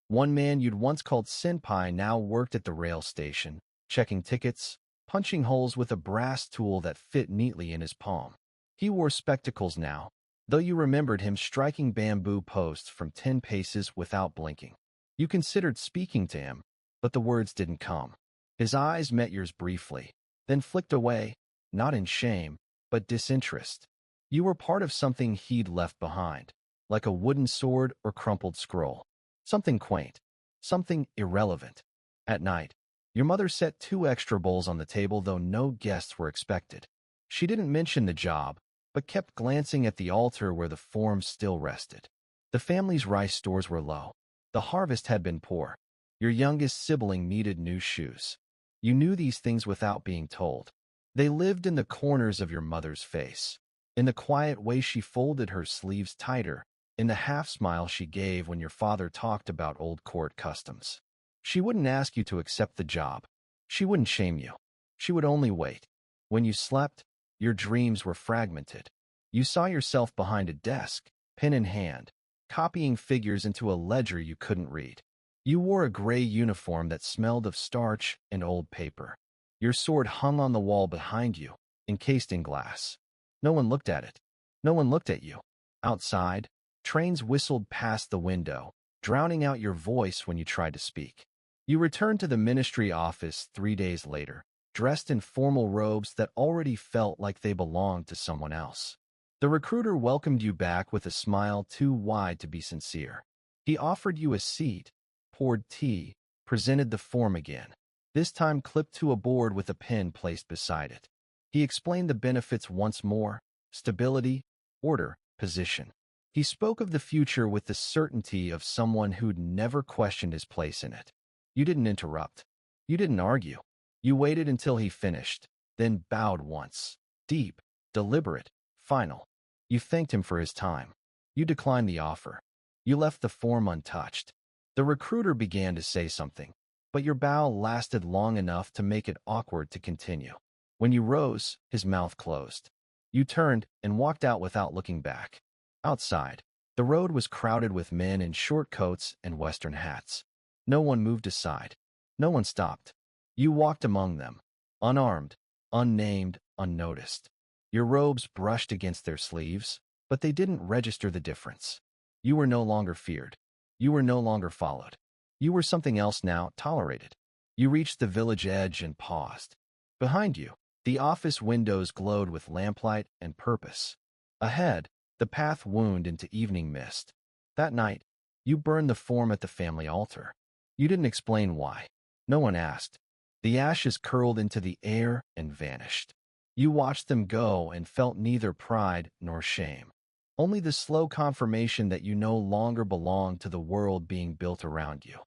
One man you'd once called senpai now worked at the rail station, checking tickets, punching holes with a brass tool that fit neatly in his palm. He wore spectacles now, though you remembered him striking bamboo posts from 10 paces without blinking. You considered speaking to him, but the words didn't come. His eyes met yours briefly, then flicked away, not in shame, but disinterest. You were part of something he'd left behind, like a wooden sword or crumpled scroll. Something quaint, something irrelevant. At night, your mother set 2 extra bowls on the table, though no guests were expected. She didn't mention the job, but kept glancing at the altar where the form still rested. The family's rice stores were low. The harvest had been poor. Your youngest sibling needed new shoes. You knew these things without being told. They lived in the corners of your mother's face, in the quiet way she folded her sleeves tighter, in the half-smile she gave when your father talked about old court customs. She wouldn't ask you to accept the job. She wouldn't shame you. She would only wait. When you slept, your dreams were fragmented. You saw yourself behind a desk, pen in hand, copying figures into a ledger you couldn't read. You wore a gray uniform that smelled of starch and old paper. Your sword hung on the wall behind you, encased in glass. No one looked at it. No one looked at you. Outside, trains whistled past the window, drowning out your voice when you tried to speak. You returned to the ministry office 3 days later, dressed in formal robes that already felt like they belonged to someone else. The recruiter welcomed you back with a smile too wide to be sincere. He offered you a seat, poured tea, presented the form again, this time clipped to a board with a pen placed beside it. He explained the benefits once more: stability, order, position. He spoke of the future with the certainty of someone who'd never questioned his place in it. You didn't interrupt. You didn't argue. You waited until he finished, then bowed once. Deep, deliberate, final. You thanked him for his time. You declined the offer. You left the form untouched. The recruiter began to say something, but your bow lasted long enough to make it awkward to continue. When you rose, his mouth closed. You turned and walked out without looking back. Outside, the road was crowded with men in short coats and Western hats. No one moved aside. No one stopped. You walked among them, unarmed, unnamed, unnoticed. Your robes brushed against their sleeves, but they didn't register the difference. You were no longer feared. You were no longer followed. You were something else now, tolerated. You reached the village edge and paused. Behind you, the office windows glowed with lamplight and purpose. Ahead, the path wound into evening mist. That night, you burned the form at the family altar. You didn't explain why. No one asked. The ashes curled into the air and vanished. You watched them go and felt neither pride nor shame. Only the slow confirmation that you no longer belonged to the world being built around you.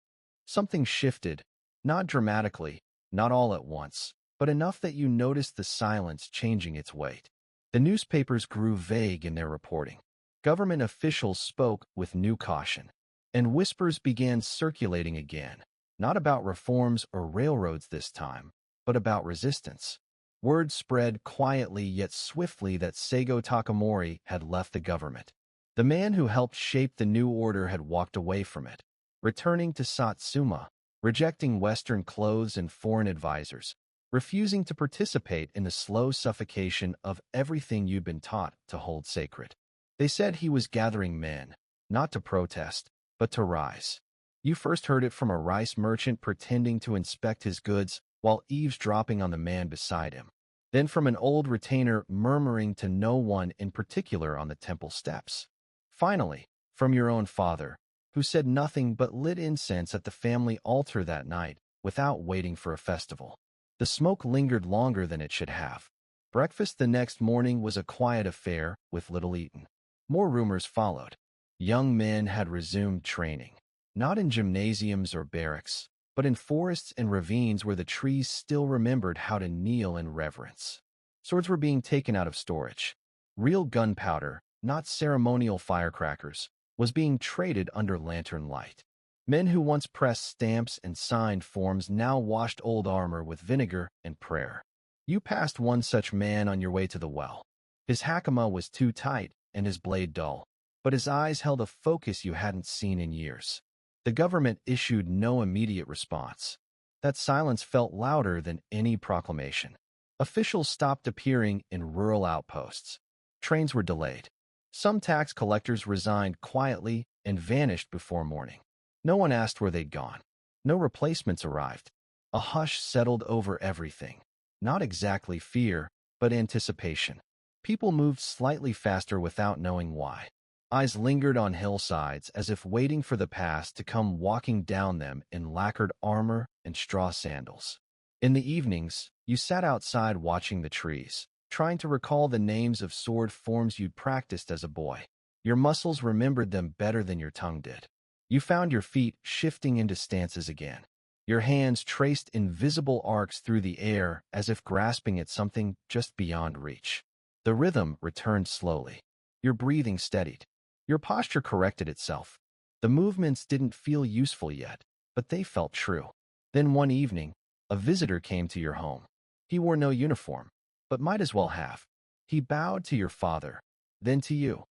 Something shifted, not dramatically, not all at once, but enough that you noticed the silence changing its weight. The newspapers grew vague in their reporting. Government officials spoke with new caution, and whispers began circulating again, not about reforms or railroads this time, but about resistance. Word spread quietly yet swiftly that Seigo Takamori had left the government. The man who helped shape the new order had walked away from it, returning to Satsuma, rejecting Western clothes and foreign advisors, refusing to participate in the slow suffocation of everything you'd been taught to hold sacred. They said he was gathering men, not to protest, but to rise. You first heard it from a rice merchant pretending to inspect his goods while eavesdropping on the man beside him, then from an old retainer murmuring to no one in particular on the temple steps. Finally, from your own father, who said nothing but lit incense at the family altar that night without waiting for a festival. The smoke lingered longer than it should have. Breakfast the next morning was a quiet affair with little eaten. More rumors followed. Young men had resumed training, not in gymnasiums or barracks, but in forests and ravines where the trees still remembered how to kneel in reverence. Swords were being taken out of storage. Real gunpowder, not ceremonial firecrackers, was being traded under lantern light. Men who once pressed stamps and signed forms now washed old armor with vinegar and prayer. You passed one such man on your way to the well. His hakama was too tight and his blade dull. but his eyes held a focus you hadn't seen in years. The government issued no immediate response. That silence felt louder than any proclamation. Officials stopped appearing in rural outposts. Trains were delayed. Some tax collectors resigned quietly and vanished before morning. No one asked where they'd gone. No replacements arrived. A hush settled over everything. Not exactly fear, but anticipation. People moved slightly faster without knowing why. Eyes lingered on hillsides as if waiting for the past to come walking down them in lacquered armor and straw sandals. In the evenings, you sat outside watching the trees, trying to recall the names of sword forms you'd practiced as a boy. Your muscles remembered them better than your tongue did. You found your feet shifting into stances again. Your hands traced invisible arcs through the air as if grasping at something just beyond reach. The rhythm returned slowly. Your breathing steadied. Your posture corrected itself. The movements didn't feel useful yet, but they felt true. Then one evening, a visitor came to your home. He wore no uniform, but might as well have. He bowed to your father, then to you,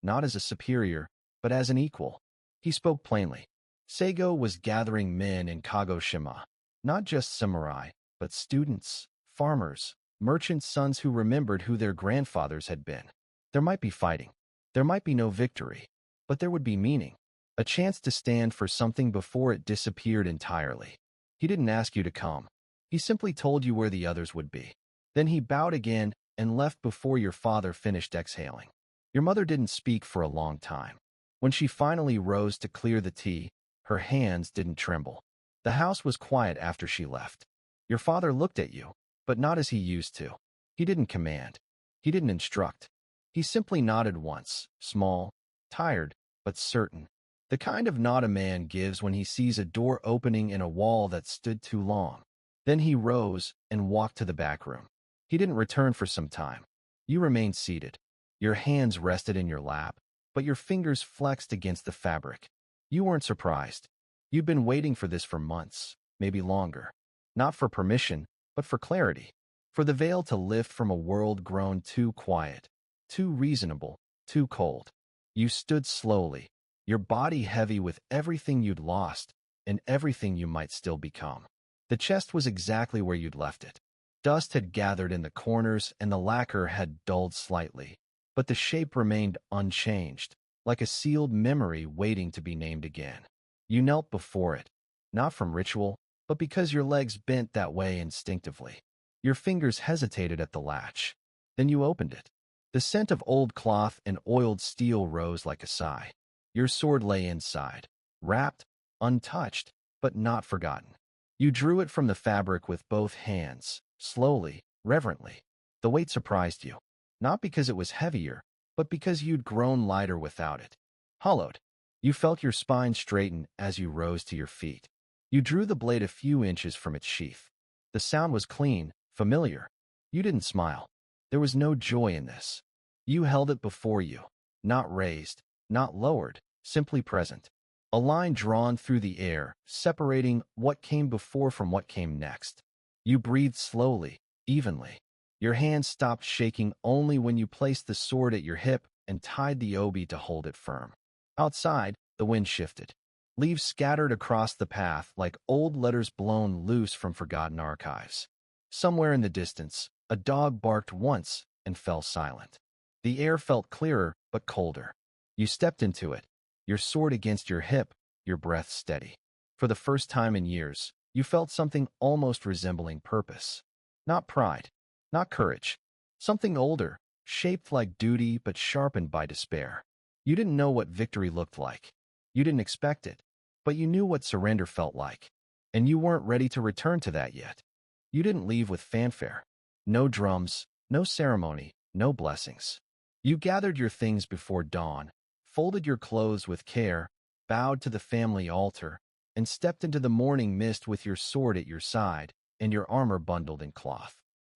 not as a superior, but as an equal. He spoke plainly. Seigo was gathering men in Kagoshima, not just samurai, but students, farmers, merchants' sons who remembered who their grandfathers had been. There might be fighting. There might be no victory, but there would be meaning, a chance to stand for something before it disappeared entirely. He didn't ask you to come. He simply told you where the others would be. Then he bowed again and left before your father finished exhaling. Your mother didn't speak for a long time. When she finally rose to clear the tea, her hands didn't tremble. The house was quiet after she left. Your father looked at you, but not as he used to. He didn't command. He didn't instruct. He simply nodded once, small, tired, but certain. The kind of nod a man gives when he sees a door opening in a wall that stood too long. Then he rose and walked to the back room. He didn't return for some time. You remained seated. Your hands rested in your lap, but your fingers flexed against the fabric. You weren't surprised. You'd been waiting for this for months, maybe longer. Not for permission, but for clarity. For the veil to lift from a world grown too quiet, too reasonable, too cold. You stood slowly, your body heavy with everything you'd lost and everything you might still become. The chest was exactly where you'd left it. Dust had gathered in the corners and the lacquer had dulled slightly, but the shape remained unchanged, like a sealed memory waiting to be named again. You knelt before it, not from ritual, but because your legs bent that way instinctively. Your fingers hesitated at the latch. Then you opened it. The scent of old cloth and oiled steel rose like a sigh. Your sword lay inside, wrapped, untouched, but not forgotten. You drew it from the fabric with both hands, slowly, reverently. The weight surprised you, not because it was heavier, but because you'd grown lighter without it. Hollowed. You felt your spine straighten as you rose to your feet. You drew the blade a few inches from its sheath. The sound was clean, familiar. You didn't smile. There was no joy in this. You held it before you, not raised, not lowered, simply present. A line drawn through the air, separating what came before from what came next. You breathed slowly, evenly. Your hands stopped shaking only when you placed the sword at your hip and tied the obi to hold it firm. Outside, the wind shifted. Leaves scattered across the path like old letters blown loose from forgotten archives. Somewhere in the distance, a dog barked once and fell silent. The air felt clearer but colder. You stepped into it, your sword against your hip, your breath steady. For the first time in years, you felt something almost resembling purpose. Not pride, not courage. Something older, shaped like duty but sharpened by despair. You didn't know what victory looked like. You didn't expect it, but you knew what surrender felt like. And you weren't ready to return to that yet. You didn't leave with fanfare. No drums, no ceremony, no blessings. You gathered your things before dawn, folded your clothes with care, bowed to the family altar, and stepped into the morning mist with your sword at your side and your armor bundled in cloth.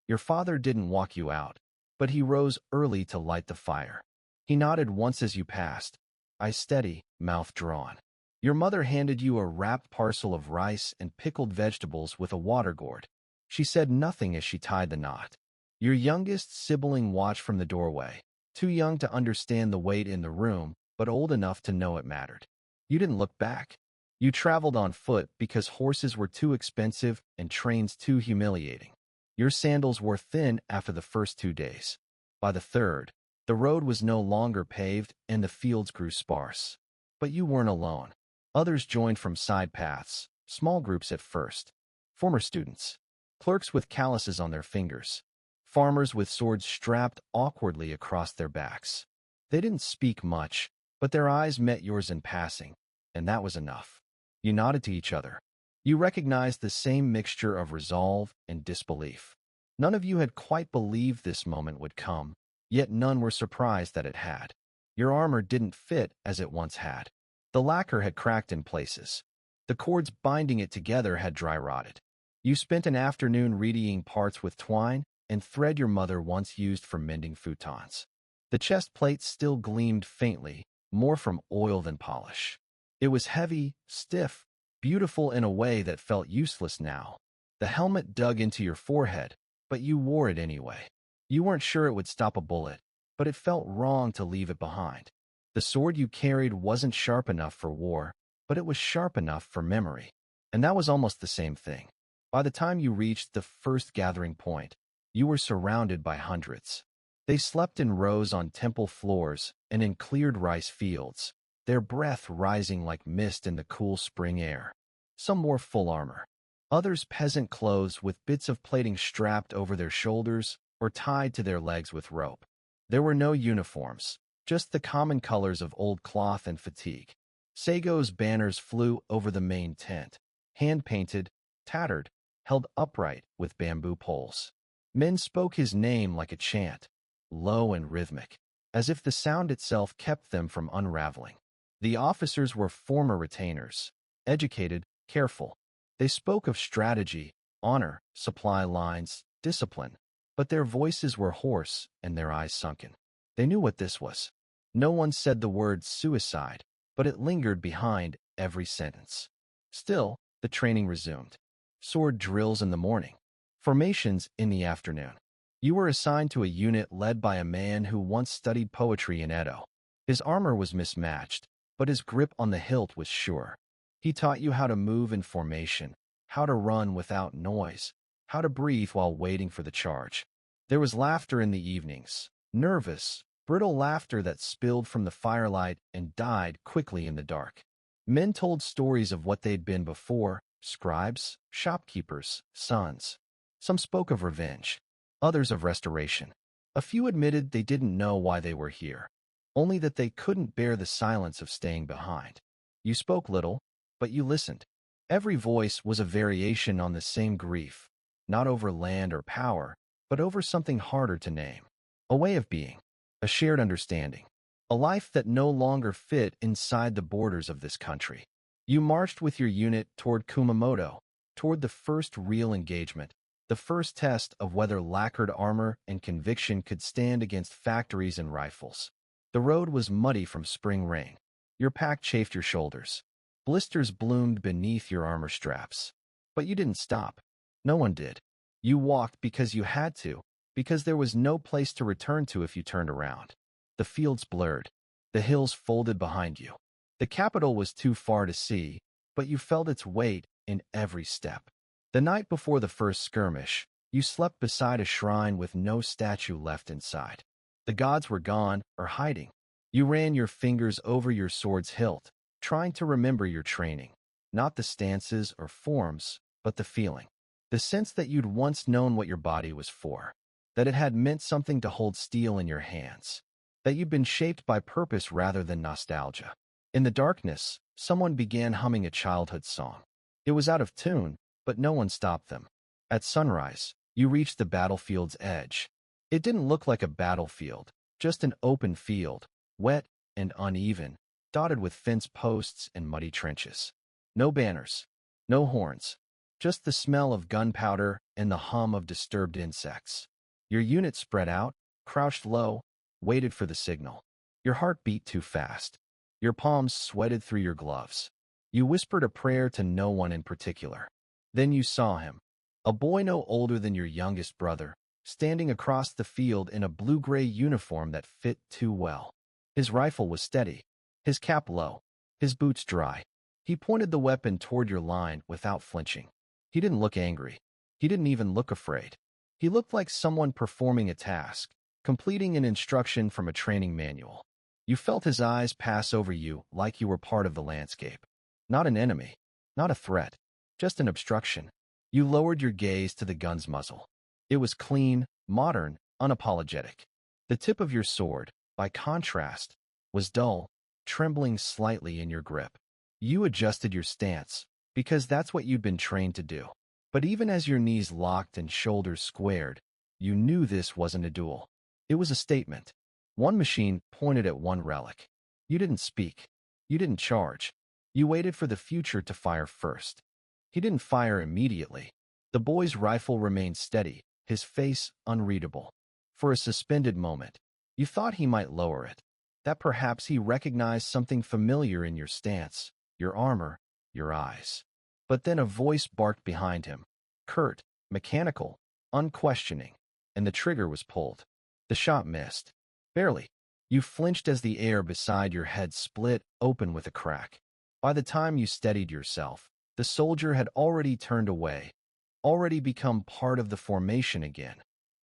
Your father didn't walk you out, but he rose early to light the fire. He nodded once as you passed, eyes steady, mouth drawn. Your mother handed you a wrapped parcel of rice and pickled vegetables with a water gourd. She said nothing as she tied the knot. Your youngest sibling watched from the doorway, too young to understand the weight in the room, but old enough to know it mattered. You didn't look back. You traveled on foot because horses were too expensive and trains too humiliating. Your sandals were thin after the first 2 days. By the third, the road was no longer paved and the fields grew sparse. But you weren't alone. Others joined from side paths, small groups at first. Former students, clerks with calluses on their fingers, farmers with swords strapped awkwardly across their backs. They didn't speak much, but their eyes met yours in passing, and that was enough. You nodded to each other. You recognized the same mixture of resolve and disbelief. None of you had quite believed this moment would come, yet none were surprised that it had. Your armor didn't fit as it once had. The lacquer had cracked in places. The cords binding it together had dry-rotted. You spent an afternoon readying parts with twine and thread your mother once used for mending futons. The chest plate still gleamed faintly, more from oil than polish. It was heavy, stiff, beautiful in a way that felt useless now. The helmet dug into your forehead, but you wore it anyway. You weren't sure it would stop a bullet, but it felt wrong to leave it behind. The sword you carried wasn't sharp enough for war, but it was sharp enough for memory. And that was almost the same thing. By the time you reached the first gathering point, you were surrounded by hundreds. They slept in rows on temple floors and in cleared rice fields, their breath rising like mist in the cool spring air. Some wore full armor. Others peasant clothes with bits of plating strapped over their shoulders or tied to their legs with rope. There were no uniforms, just the common colors of old cloth and fatigue. Sago's banners flew over the main tent, hand-painted, tattered, held upright with bamboo poles. Men spoke his name like a chant, low and rhythmic, as if the sound itself kept them from unraveling. The officers were former retainers, educated, careful. They spoke of strategy, honor, supply lines, discipline, but their voices were hoarse and their eyes sunken. They knew what this was. No one said the word suicide, but it lingered behind every sentence. Still, the training resumed. Sword drills in the morning, formations in the afternoon. You were assigned to a unit led by a man who once studied poetry in Edo. His armor was mismatched, but his grip on the hilt was sure. He taught you how to move in formation, how to run without noise, how to breathe while waiting for the charge. There was laughter in the evenings, nervous, brittle laughter that spilled from the firelight and died quickly in the dark. Men told stories of what they'd been before, scribes, shopkeepers, sons. Some spoke of revenge, others of restoration. A few admitted they didn't know why they were here, only that they couldn't bear the silence of staying behind. You spoke little, but you listened. Every voice was a variation on the same grief, not over land or power, but over something harder to name. A way of being, a shared understanding, a life that no longer fit inside the borders of this country. You marched with your unit toward Kumamoto, toward the first real engagement, the first test of whether lacquered armor and conviction could stand against factories and rifles. The road was muddy from spring rain. Your pack chafed your shoulders. Blisters bloomed beneath your armor straps. But you didn't stop. No one did. You walked because you had to, because there was no place to return to if you turned around. The fields blurred. The hills folded behind you. The capital was too far to see, but you felt its weight in every step. The night before the first skirmish, you slept beside a shrine with no statue left inside. The gods were gone or hiding. You ran your fingers over your sword's hilt, trying to remember your training. Not the stances or forms, but the feeling. The sense that you'd once known what your body was for. That it had meant something to hold steel in your hands. That you'd been shaped by purpose rather than nostalgia. In the darkness, someone began humming a childhood song. It was out of tune, but no one stopped them. At sunrise, you reached the battlefield's edge. It didn't look like a battlefield, just an open field, wet and uneven, dotted with fence posts and muddy trenches. No banners, no horns, just the smell of gunpowder and the hum of disturbed insects. Your unit spread out, crouched low, waited for the signal. Your heart beat too fast. Your palms sweated through your gloves. You whispered a prayer to no one in particular. Then you saw him, a boy no older than your youngest brother, standing across the field in a blue-gray uniform that fit too well. His rifle was steady. his cap low, his boots dry. He pointed the weapon toward your line without flinching. He didn't look angry. He didn't even look afraid. He looked like someone performing a task, completing an instruction from a training manual. You felt his eyes pass over you like you were part of the landscape. Not an enemy, not a threat, just an obstruction. You lowered your gaze to the gun's muzzle. It was clean, modern, unapologetic. The tip of your sword, by contrast, was dull, trembling slightly in your grip. You adjusted your stance, because that's what you'd been trained to do. But even as your knees locked and shoulders squared, you knew this wasn't a duel. It was a statement. One machine pointed at one relic. You didn't speak. You didn't charge. You waited for the future to fire first. He didn't fire immediately. The boy's rifle remained steady, his face unreadable. For a suspended moment, you thought he might lower it, that perhaps he recognized something familiar in your stance, your armor, your eyes. But then a voice barked behind him, curt, mechanical, unquestioning, and the trigger was pulled. The shot missed. Barely. You flinched as the air beside your head split open with a crack. By the time you steadied yourself, the soldier had already turned away, already become part of the formation again,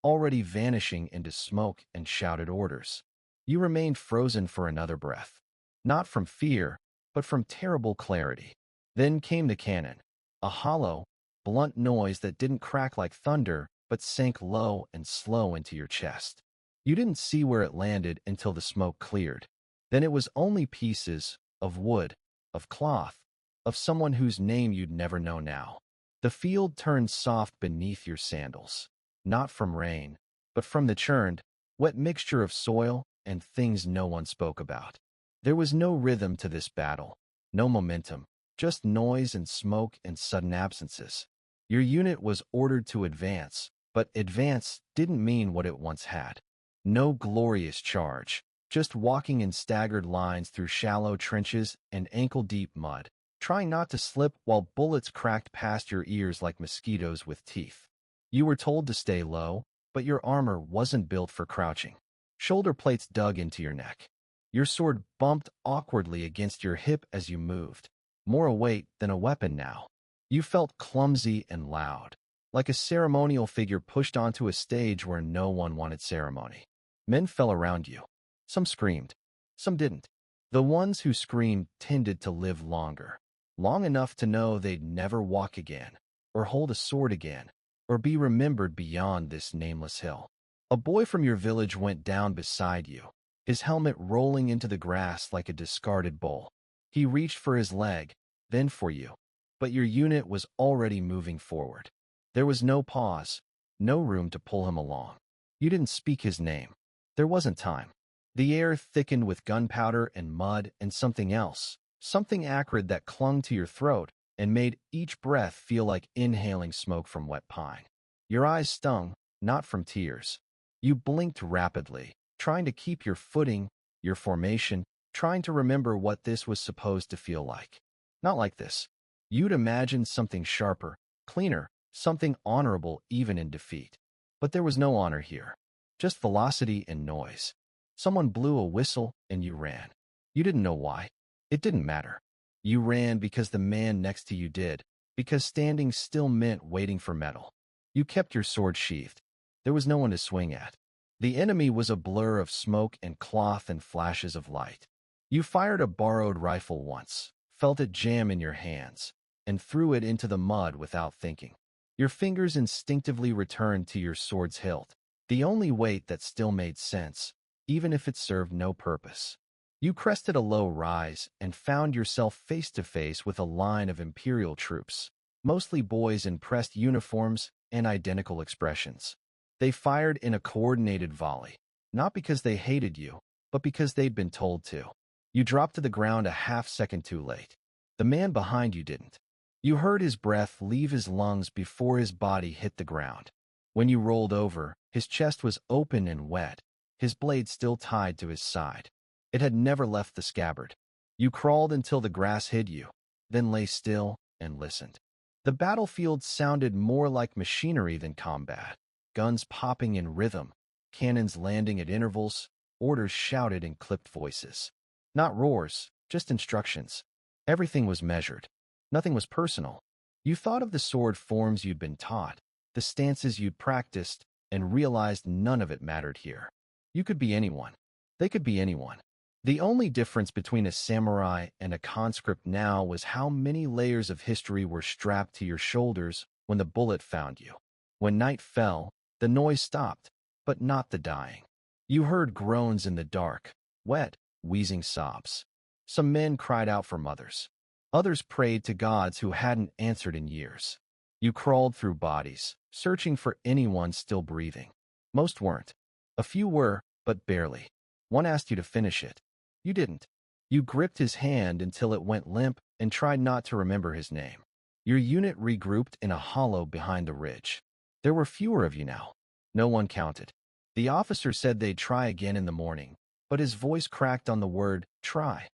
already vanishing into smoke and shouted orders. You remained frozen for another breath. Not from fear, but from terrible clarity. Then came the cannon, a hollow, blunt noise that didn't crack like thunder, but sank low and slow into your chest. You didn't see where it landed until the smoke cleared. Then it was only pieces of wood, of cloth, of someone whose name you'd never know now. The field turned soft beneath your sandals, not from rain, but from the churned, wet mixture of soil and things no one spoke about. There was no rhythm to this battle, no momentum, just noise and smoke and sudden absences. Your unit was ordered to advance, but advance didn't mean what it once had. No glorious charge, just walking in staggered lines through shallow trenches and ankle-deep mud, trying not to slip while bullets cracked past your ears like mosquitoes with teeth. You were told to stay low, but your armor wasn't built for crouching. Shoulder plates dug into your neck. Your sword bumped awkwardly against your hip as you moved, more a weight than a weapon now. You felt clumsy and loud, like a ceremonial figure pushed onto a stage where no one wanted ceremony. Men fell around you. Some screamed. Some didn't. The ones who screamed tended to live longer, long enough to know they'd never walk again, or hold a sword again, or be remembered beyond this nameless hill. A boy from your village went down beside you, his helmet rolling into the grass like a discarded bowl. He reached for his leg, then for you, but your unit was already moving forward. There was no pause, no room to pull him along. You didn't speak his name. There wasn't time. The air thickened with gunpowder and mud and something else, something acrid that clung to your throat and made each breath feel like inhaling smoke from wet pine. Your eyes stung, not from tears. You blinked rapidly, trying to keep your footing, your formation, trying to remember what this was supposed to feel like. Not like this. You'd imagined something sharper, cleaner, something honorable even in defeat. But there was no honor here. Just velocity and noise. Someone blew a whistle and you ran. You didn't know why. It didn't matter. You ran because the man next to you did, because standing still meant waiting for metal. You kept your sword sheathed. There was no one to swing at. The enemy was a blur of smoke and cloth and flashes of light. You fired a borrowed rifle once, felt it jam in your hands, and threw it into the mud without thinking. Your fingers instinctively returned to your sword's hilt, the only weight that still made sense, even if it served no purpose. You crested a low rise and found yourself face to face with a line of Imperial troops, mostly boys in pressed uniforms and identical expressions. They fired in a coordinated volley, not because they hated you, but because they'd been told to. You dropped to the ground a half-second too late. The man behind you didn't. You heard his breath leave his lungs before his body hit the ground. When you rolled over, his chest was open and wet, his blade still tied to his side. It had never left the scabbard. You crawled until the grass hid you, then lay still and listened. The battlefield sounded more like machinery than combat. Guns popping in rhythm, cannons landing at intervals, orders shouted in clipped voices. Not roars, just instructions. Everything was measured. Nothing was personal. You thought of the sword forms you'd been taught, the stances you'd practiced, and realized none of it mattered here. You could be anyone. They could be anyone. The only difference between a samurai and a conscript now was how many layers of history were strapped to your shoulders when the bullet found you. When night fell, the noise stopped, but not the dying. You heard groans in the dark, wet, wheezing sobs. Some men cried out for mothers. Others prayed to gods who hadn't answered in years. You crawled through bodies, searching for anyone still breathing. Most weren't. A few were, but barely. One asked you to finish it. You didn't. You gripped his hand until it went limp and tried not to remember his name. Your unit regrouped in a hollow behind the ridge. There were fewer of you now. No one counted. The officer said they'd try again in the morning, but his voice cracked on the word, try.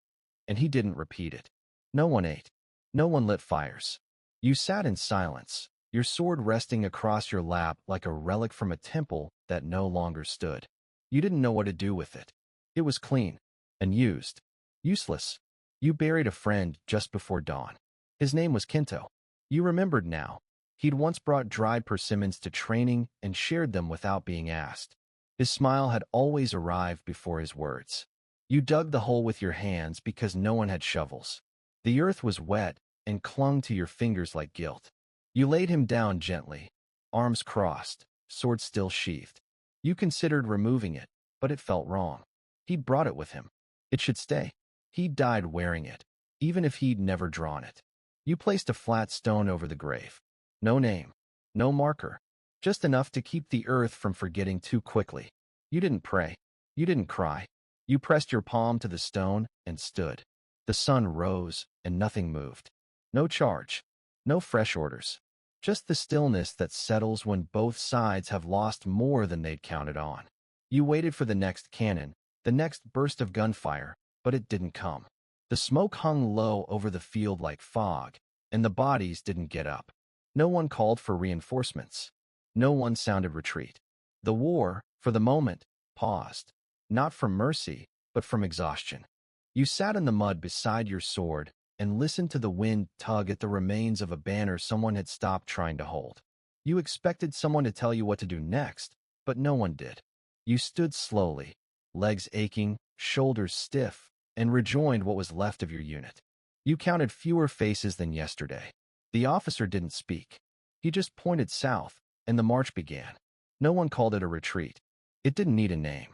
And he didn't repeat it. No one ate. No one lit fires. You sat in silence, your sword resting across your lap like a relic from a temple that no longer stood. You didn't know what to do with it. It was clean. And used. Useless. You buried a friend just before dawn. His name was Kinto. You remembered now. He'd once brought dried persimmons to training and shared them without being asked. His smile had always arrived before his words. You dug the hole with your hands because no one had shovels. The earth was wet and clung to your fingers like guilt. You laid him down gently, arms crossed, sword still sheathed. You considered removing it, but it felt wrong. He'd brought it with him. It should stay. He died wearing it, even if he'd never drawn it. You placed a flat stone over the grave. No name, no marker, just enough to keep the earth from forgetting too quickly. You didn't pray. You didn't cry. You pressed your palm to the stone and stood. The sun rose and nothing moved. No charge. No fresh orders. Just the stillness that settles when both sides have lost more than they'd counted on. You waited for the next cannon, the next burst of gunfire, but it didn't come. The smoke hung low over the field like fog, and the bodies didn't get up. No one called for reinforcements. No one sounded retreat. The war, for the moment, paused. Not from mercy, but from exhaustion. You sat in the mud beside your sword and listened to the wind tug at the remains of a banner someone had stopped trying to hold. You expected someone to tell you what to do next, but no one did. You stood slowly, legs aching, shoulders stiff, and rejoined what was left of your unit. You counted fewer faces than yesterday. The officer didn't speak. He just pointed south, and the march began. No one called it a retreat. It didn't need a name.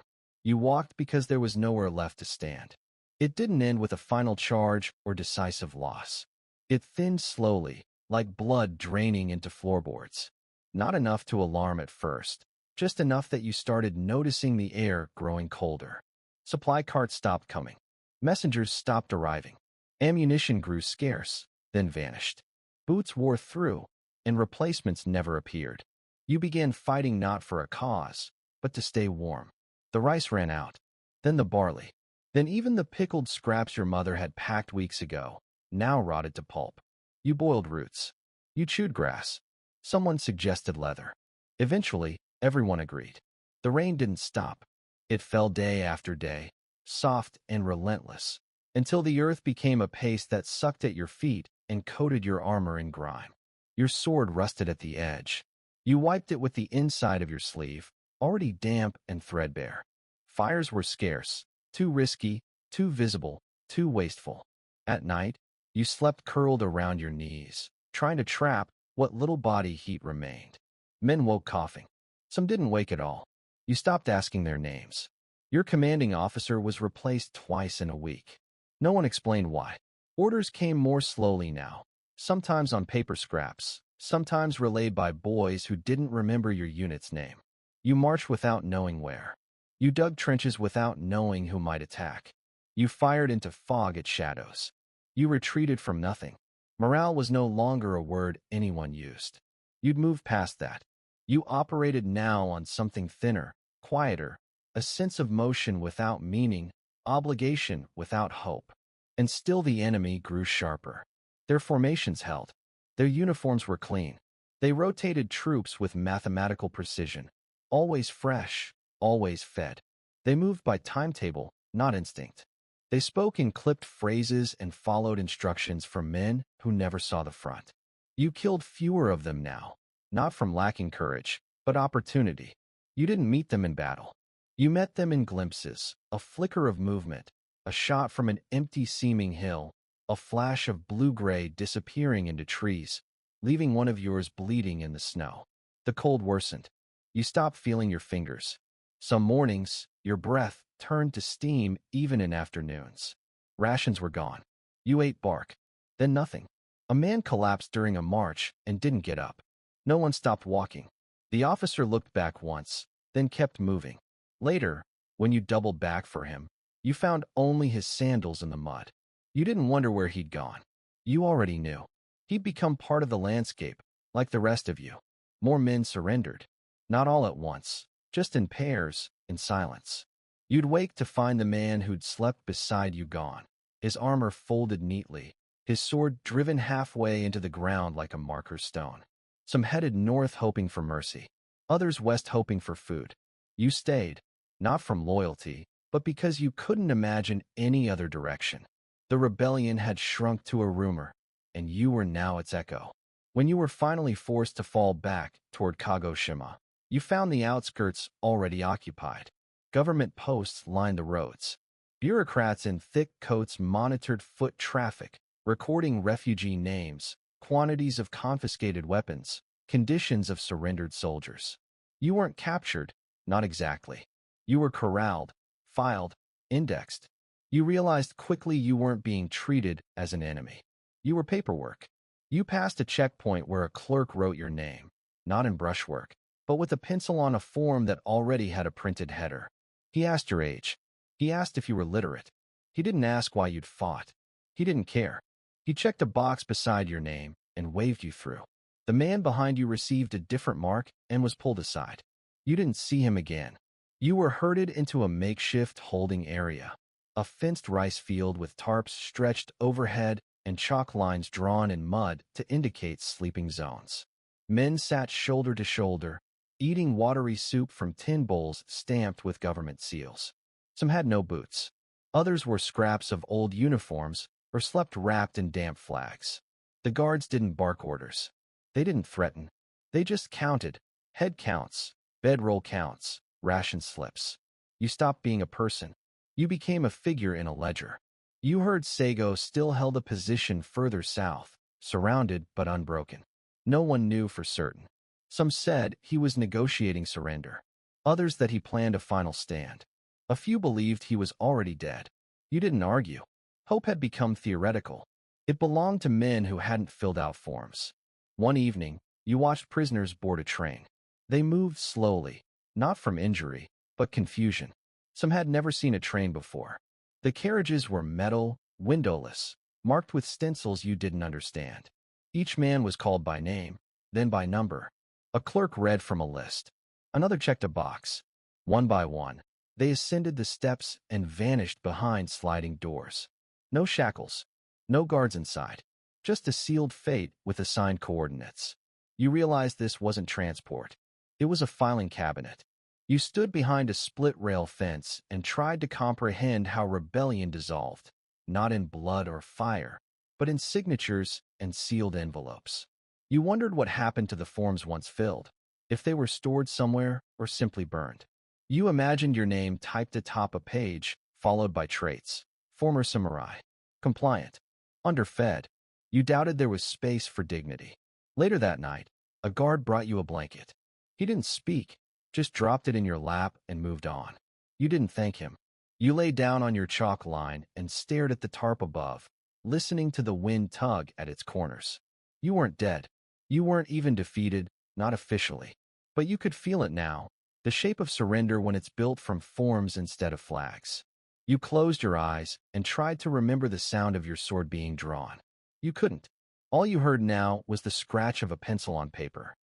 You walked because there was nowhere left to stand. It didn't end with a final charge or decisive loss. It thinned slowly, like blood draining into floorboards. Not enough to alarm at first, just enough that you started noticing the air growing colder. Supply carts stopped coming. Messengers stopped arriving. Ammunition grew scarce, then vanished. Boots wore through, and replacements never appeared. You began fighting not for a cause, but to stay warm. The rice ran out, then the barley. Then even the pickled scraps your mother had packed weeks ago, now rotted to pulp. You boiled roots. You chewed grass. Someone suggested leather. Eventually, everyone agreed. The rain didn't stop. It fell day after day, soft and relentless, until the earth became a paste that sucked at your feet and coated your armor in grime. Your sword rusted at the edge. You wiped it with the inside of your sleeve, already damp and threadbare. Fires were scarce, too risky, too visible, too wasteful. At night, you slept curled around your knees, trying to trap what little body heat remained. Men woke coughing. Some didn't wake at all. You stopped asking their names. Your commanding officer was replaced twice in a week. No one explained why. Orders came more slowly now, sometimes on paper scraps, sometimes relayed by boys who didn't remember your unit's name. You marched without knowing where. You dug trenches without knowing who might attack. You fired into fog at shadows. You retreated from nothing. Morale was no longer a word anyone used. You'd moved past that. You operated now on something thinner, quieter, a sense of motion without meaning, obligation without hope. And still the enemy grew sharper. Their formations held. Their uniforms were clean. They rotated troops with mathematical precision, always fresh, always fed. They moved by timetable, not instinct. They spoke in clipped phrases and followed instructions from men who never saw the front. You killed fewer of them now, not from lacking courage, but opportunity. You didn't meet them in battle. You met them in glimpses, a flicker of movement, a shot from an empty-seeming hill, a flash of blue-gray disappearing into trees, leaving one of yours bleeding in the snow. The cold worsened. You stopped feeling your fingers. Some mornings, your breath turned to steam even in afternoons. Rations were gone. You ate bark. Then nothing. A man collapsed during a march and didn't get up. No one stopped walking. The officer looked back once, then kept moving. Later, when you doubled back for him, you found only his sandals in the mud. You didn't wonder where he'd gone. You already knew. He'd become part of the landscape, like the rest of you. More men surrendered. Not all at once, just in pairs, in silence. You'd wake to find the man who'd slept beside you gone, his armor folded neatly, his sword driven halfway into the ground like a marker stone. Some headed north hoping for mercy, others west hoping for food. You stayed, not from loyalty, but because you couldn't imagine any other direction. The rebellion had shrunk to a rumor, and you were now its echo. When you were finally forced to fall back toward Kagoshima, you found the outskirts already occupied. Government posts lined the roads. Bureaucrats in thick coats monitored foot traffic, recording refugee names, quantities of confiscated weapons, conditions of surrendered soldiers. You weren't captured, not exactly. You were corralled, filed, indexed. You realized quickly you weren't being treated as an enemy. You were paperwork. You passed a checkpoint where a clerk wrote your name, not in brushwork, but with a pencil on a form that already had a printed header. He asked your age. He asked if you were literate. He didn't ask why you'd fought. He didn't care. He checked a box beside your name and waved you through. The man behind you received a different mark and was pulled aside. You didn't see him again. You were herded into a makeshift holding area, a fenced rice field with tarps stretched overhead and chalk lines drawn in mud to indicate sleeping zones. Men sat shoulder to shoulder, eating watery soup from tin bowls stamped with government seals. Some had no boots. Others wore scraps of old uniforms or slept wrapped in damp flags. The guards didn't bark orders. They didn't threaten. They just counted. Head counts, bedroll counts, ration slips. You stopped being a person. You became a figure in a ledger. You heard Sago still held a position further south, surrounded but unbroken. No one knew for certain. Some said he was negotiating surrender. Others that he planned a final stand. A few believed he was already dead. You didn't argue. Hope had become theoretical. It belonged to men who hadn't filled out forms. One evening, you watched prisoners board a train. They moved slowly, not from injury, but confusion. Some had never seen a train before. The carriages were metal, windowless, marked with stencils you didn't understand. Each man was called by name, then by number. A clerk read from a list. Another checked a box. One by one, they ascended the steps and vanished behind sliding doors. No shackles, no guards inside, just a sealed fate with assigned coordinates. You realized this wasn't transport. It was a filing cabinet. You stood behind a split-rail fence and tried to comprehend how rebellion dissolved, not in blood or fire, but in signatures and sealed envelopes. You wondered what happened to the forms once filled, if they were stored somewhere or simply burned. You imagined your name typed atop a page, followed by traits. Former samurai. Compliant. Underfed. You doubted there was space for dignity. Later that night, a guard brought you a blanket. He didn't speak, just dropped it in your lap and moved on. You didn't thank him. You lay down on your chalk line and stared at the tarp above, listening to the wind tug at its corners. You weren't dead. You weren't even defeated, not officially. But you could feel it now, the shape of surrender when it's built from forms instead of flags. You closed your eyes and tried to remember the sound of your sword being drawn. You couldn't. All you heard now was the scratch of a pencil on paper.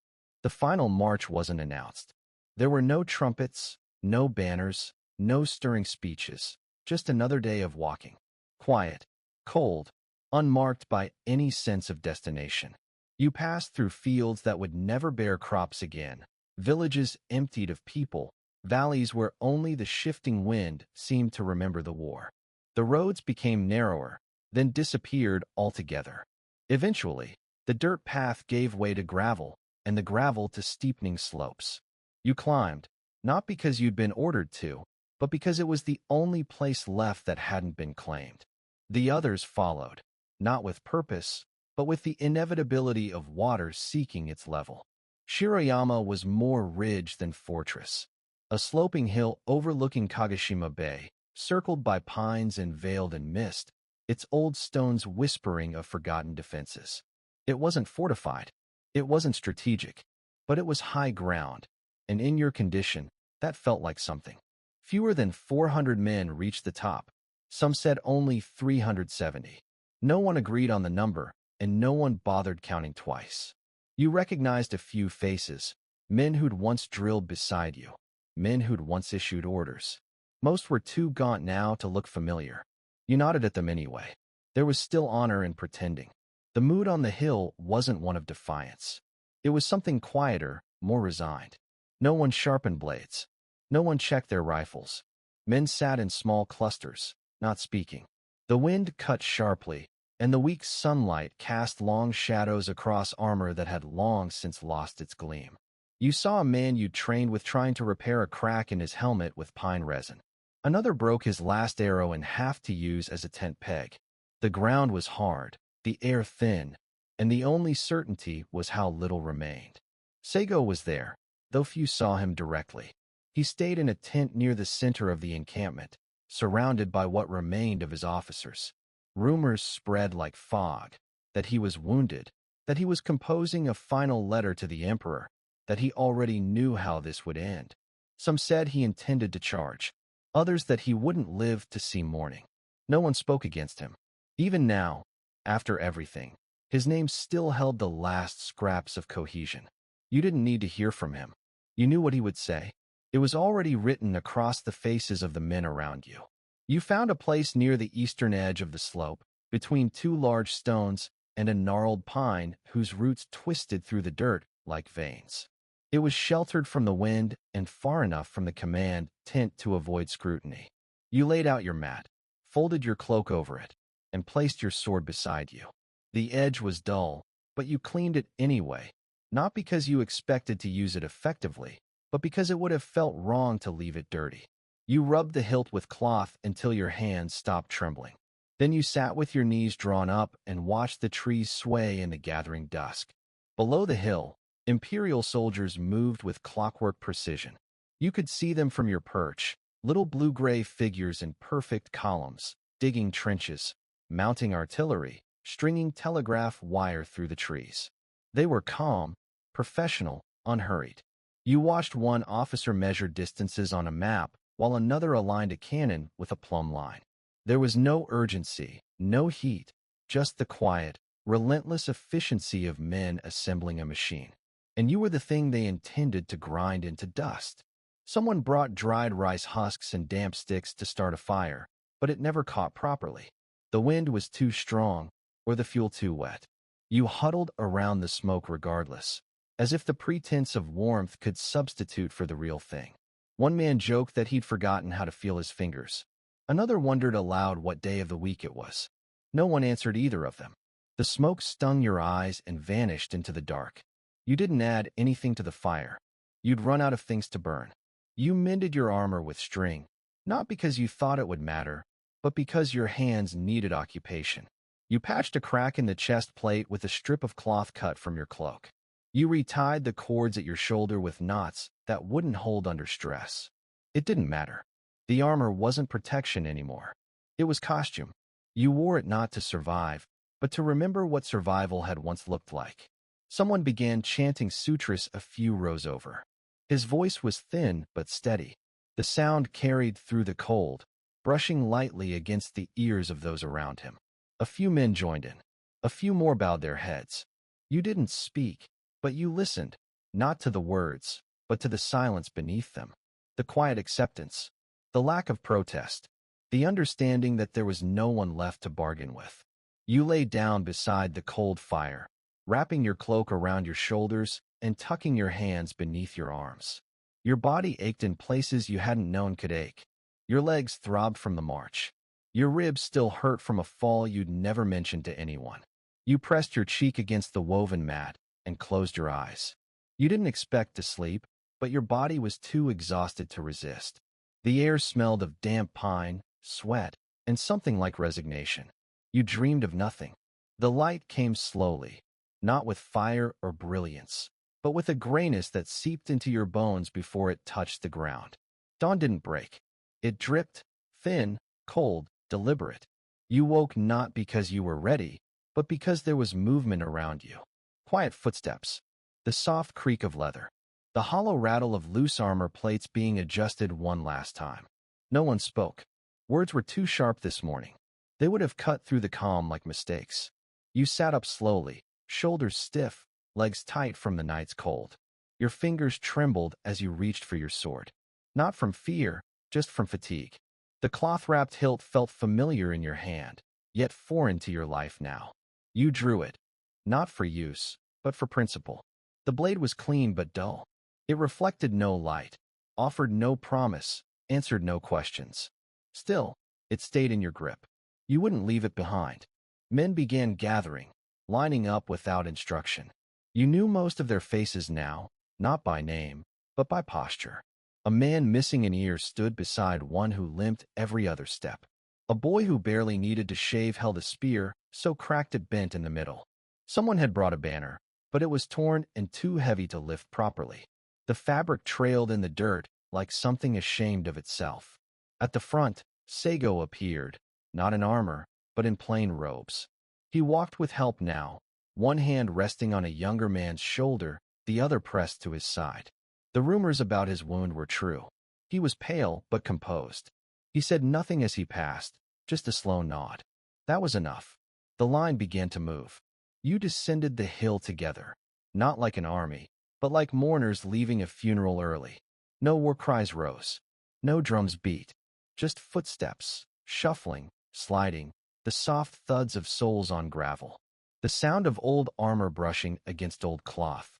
The final march wasn't announced. There were no trumpets, no banners, no stirring speeches, just another day of walking. Quiet, cold, unmarked by any sense of destination. You passed through fields that would never bear crops again, villages emptied of people, valleys where only the shifting wind seemed to remember the war. The roads became narrower, then disappeared altogether. Eventually, the dirt path gave way to gravel, and the gravel to steepening slopes. You climbed, not because you'd been ordered to, but because it was the only place left that hadn't been claimed. The others followed, not with purpose, but with the inevitability of water seeking its level. Shirayama was more ridge than fortress. A sloping hill overlooking Kagoshima Bay, circled by pines and veiled in mist, its old stones whispering of forgotten defenses. It wasn't fortified, it wasn't strategic, but it was high ground, and in your condition, that felt like something. Fewer than 400 men reached the top. Some said only 370. No one agreed on the number, and no one bothered counting twice. You recognized a few faces, men who'd once drilled beside you, men who'd once issued orders. Most were too gaunt now to look familiar. You nodded at them anyway. There was still honor in pretending. The mood on the hill wasn't one of defiance. It was something quieter, more resigned. No one sharpened blades. No one checked their rifles. Men sat in small clusters, not speaking. The wind cut sharply, and the weak sunlight cast long shadows across armor that had long since lost its gleam. You saw a man you'd trained with trying to repair a crack in his helmet with pine resin. Another broke his last arrow in half to use as a tent peg. The ground was hard, the air thin, and the only certainty was how little remained. Seigo was there, though few saw him directly. He stayed in a tent near the center of the encampment, surrounded by what remained of his officers. Rumors spread like fog, that he was wounded, that he was composing a final letter to the emperor, that he already knew how this would end. Some said he intended to charge, others that he wouldn't live to see morning. No one spoke against him. Even now, after everything, his name still held the last scraps of cohesion. You didn't need to hear from him. You knew what he would say. It was already written across the faces of the men around you. You found a place near the eastern edge of the slope, between two large stones and a gnarled pine whose roots twisted through the dirt like veins. It was sheltered from the wind and far enough from the command tent to avoid scrutiny. You laid out your mat, folded your cloak over it, and placed your sword beside you. The edge was dull, but you cleaned it anyway, not because you expected to use it effectively, but because it would have felt wrong to leave it dirty. You rubbed the hilt with cloth until your hands stopped trembling. Then you sat with your knees drawn up and watched the trees sway in the gathering dusk. Below the hill, Imperial soldiers moved with clockwork precision. You could see them from your perch, little blue-gray figures in perfect columns, digging trenches, mounting artillery, stringing telegraph wire through the trees. They were calm, professional, unhurried. You watched one officer measure distances on a map, while another aligned a cannon with a plumb line. There was no urgency, no heat, just the quiet, relentless efficiency of men assembling a machine. And you were the thing they intended to grind into dust. Someone brought dried rice husks and damp sticks to start a fire, but it never caught properly. The wind was too strong, or the fuel too wet. You huddled around the smoke regardless, as if the pretense of warmth could substitute for the real thing. One man joked that he'd forgotten how to feel his fingers. Another wondered aloud what day of the week it was. No one answered either of them. The smoke stung your eyes and vanished into the dark. You didn't add anything to the fire. You'd run out of things to burn. You mended your armor with string, not because you thought it would matter, but because your hands needed occupation. You patched a crack in the chest plate with a strip of cloth cut from your cloak. You retied the cords at your shoulder with knots that wouldn't hold under stress. It didn't matter. The armor wasn't protection anymore. It was costume. You wore it not to survive, but to remember what survival had once looked like. Someone began chanting sutras a few rows over. His voice was thin but steady. The sound carried through the cold, brushing lightly against the ears of those around him. A few men joined in. A few more bowed their heads. You didn't speak, but you listened, not to the words, but to the silence beneath them. The quiet acceptance, the lack of protest, the understanding that there was no one left to bargain with. You lay down beside the cold fire, wrapping your cloak around your shoulders and tucking your hands beneath your arms. Your body ached in places you hadn't known could ache. Your legs throbbed from the march. Your ribs still hurt from a fall you'd never mentioned to anyone. You pressed your cheek against the woven mat and closed your eyes. You didn't expect to sleep, but your body was too exhausted to resist. The air smelled of damp pine, sweat, and something like resignation. You dreamed of nothing. The light came slowly, not with fire or brilliance, but with a grayness that seeped into your bones before it touched the ground. Dawn didn't break. It dripped, thin, cold, deliberate. You woke not because you were ready, but because there was movement around you. Quiet footsteps, the soft creak of leather, the hollow rattle of loose armor plates being adjusted one last time. No one spoke. Words were too sharp this morning. They would have cut through the calm like mistakes. You sat up slowly, shoulders stiff, legs tight from the night's cold. Your fingers trembled as you reached for your sword. Not from fear, just from fatigue. The cloth-wrapped hilt felt familiar in your hand, yet foreign to your life now. You drew it, not for use, but for principle. The blade was clean but dull. It reflected no light, offered no promise, answered no questions. Still, it stayed in your grip. You wouldn't leave it behind. Men began gathering, lining up without instruction. You knew most of their faces now, not by name, but by posture. A man missing an ear stood beside one who limped every other step. A boy who barely needed to shave held a spear, so cracked it bent in the middle. Someone had brought a banner, but it was torn and too heavy to lift properly. The fabric trailed in the dirt like something ashamed of itself. At the front, Sago appeared, not in armor, but in plain robes. He walked with help now, one hand resting on a younger man's shoulder, the other pressed to his side. The rumors about his wound were true. He was pale but composed. He said nothing as he passed, just a slow nod. That was enough. The line began to move. You descended the hill together, not like an army, but like mourners leaving a funeral early. No war cries rose. No drums beat. Just footsteps, shuffling, sliding, the soft thuds of soles on gravel. The sound of old armor brushing against old cloth.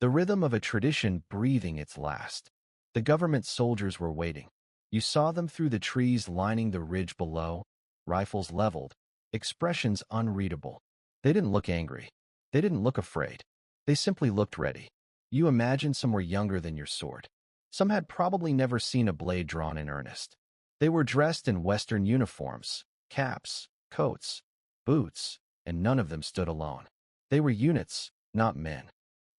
The rhythm of a tradition breathing its last. The government soldiers were waiting. You saw them through the trees lining the ridge below, rifles leveled, expressions unreadable. They didn't look angry. They didn't look afraid. They simply looked ready. You imagined some were younger than your sword. Some had probably never seen a blade drawn in earnest. They were dressed in Western uniforms, caps, coats, boots, and none of them stood alone. They were units, not men.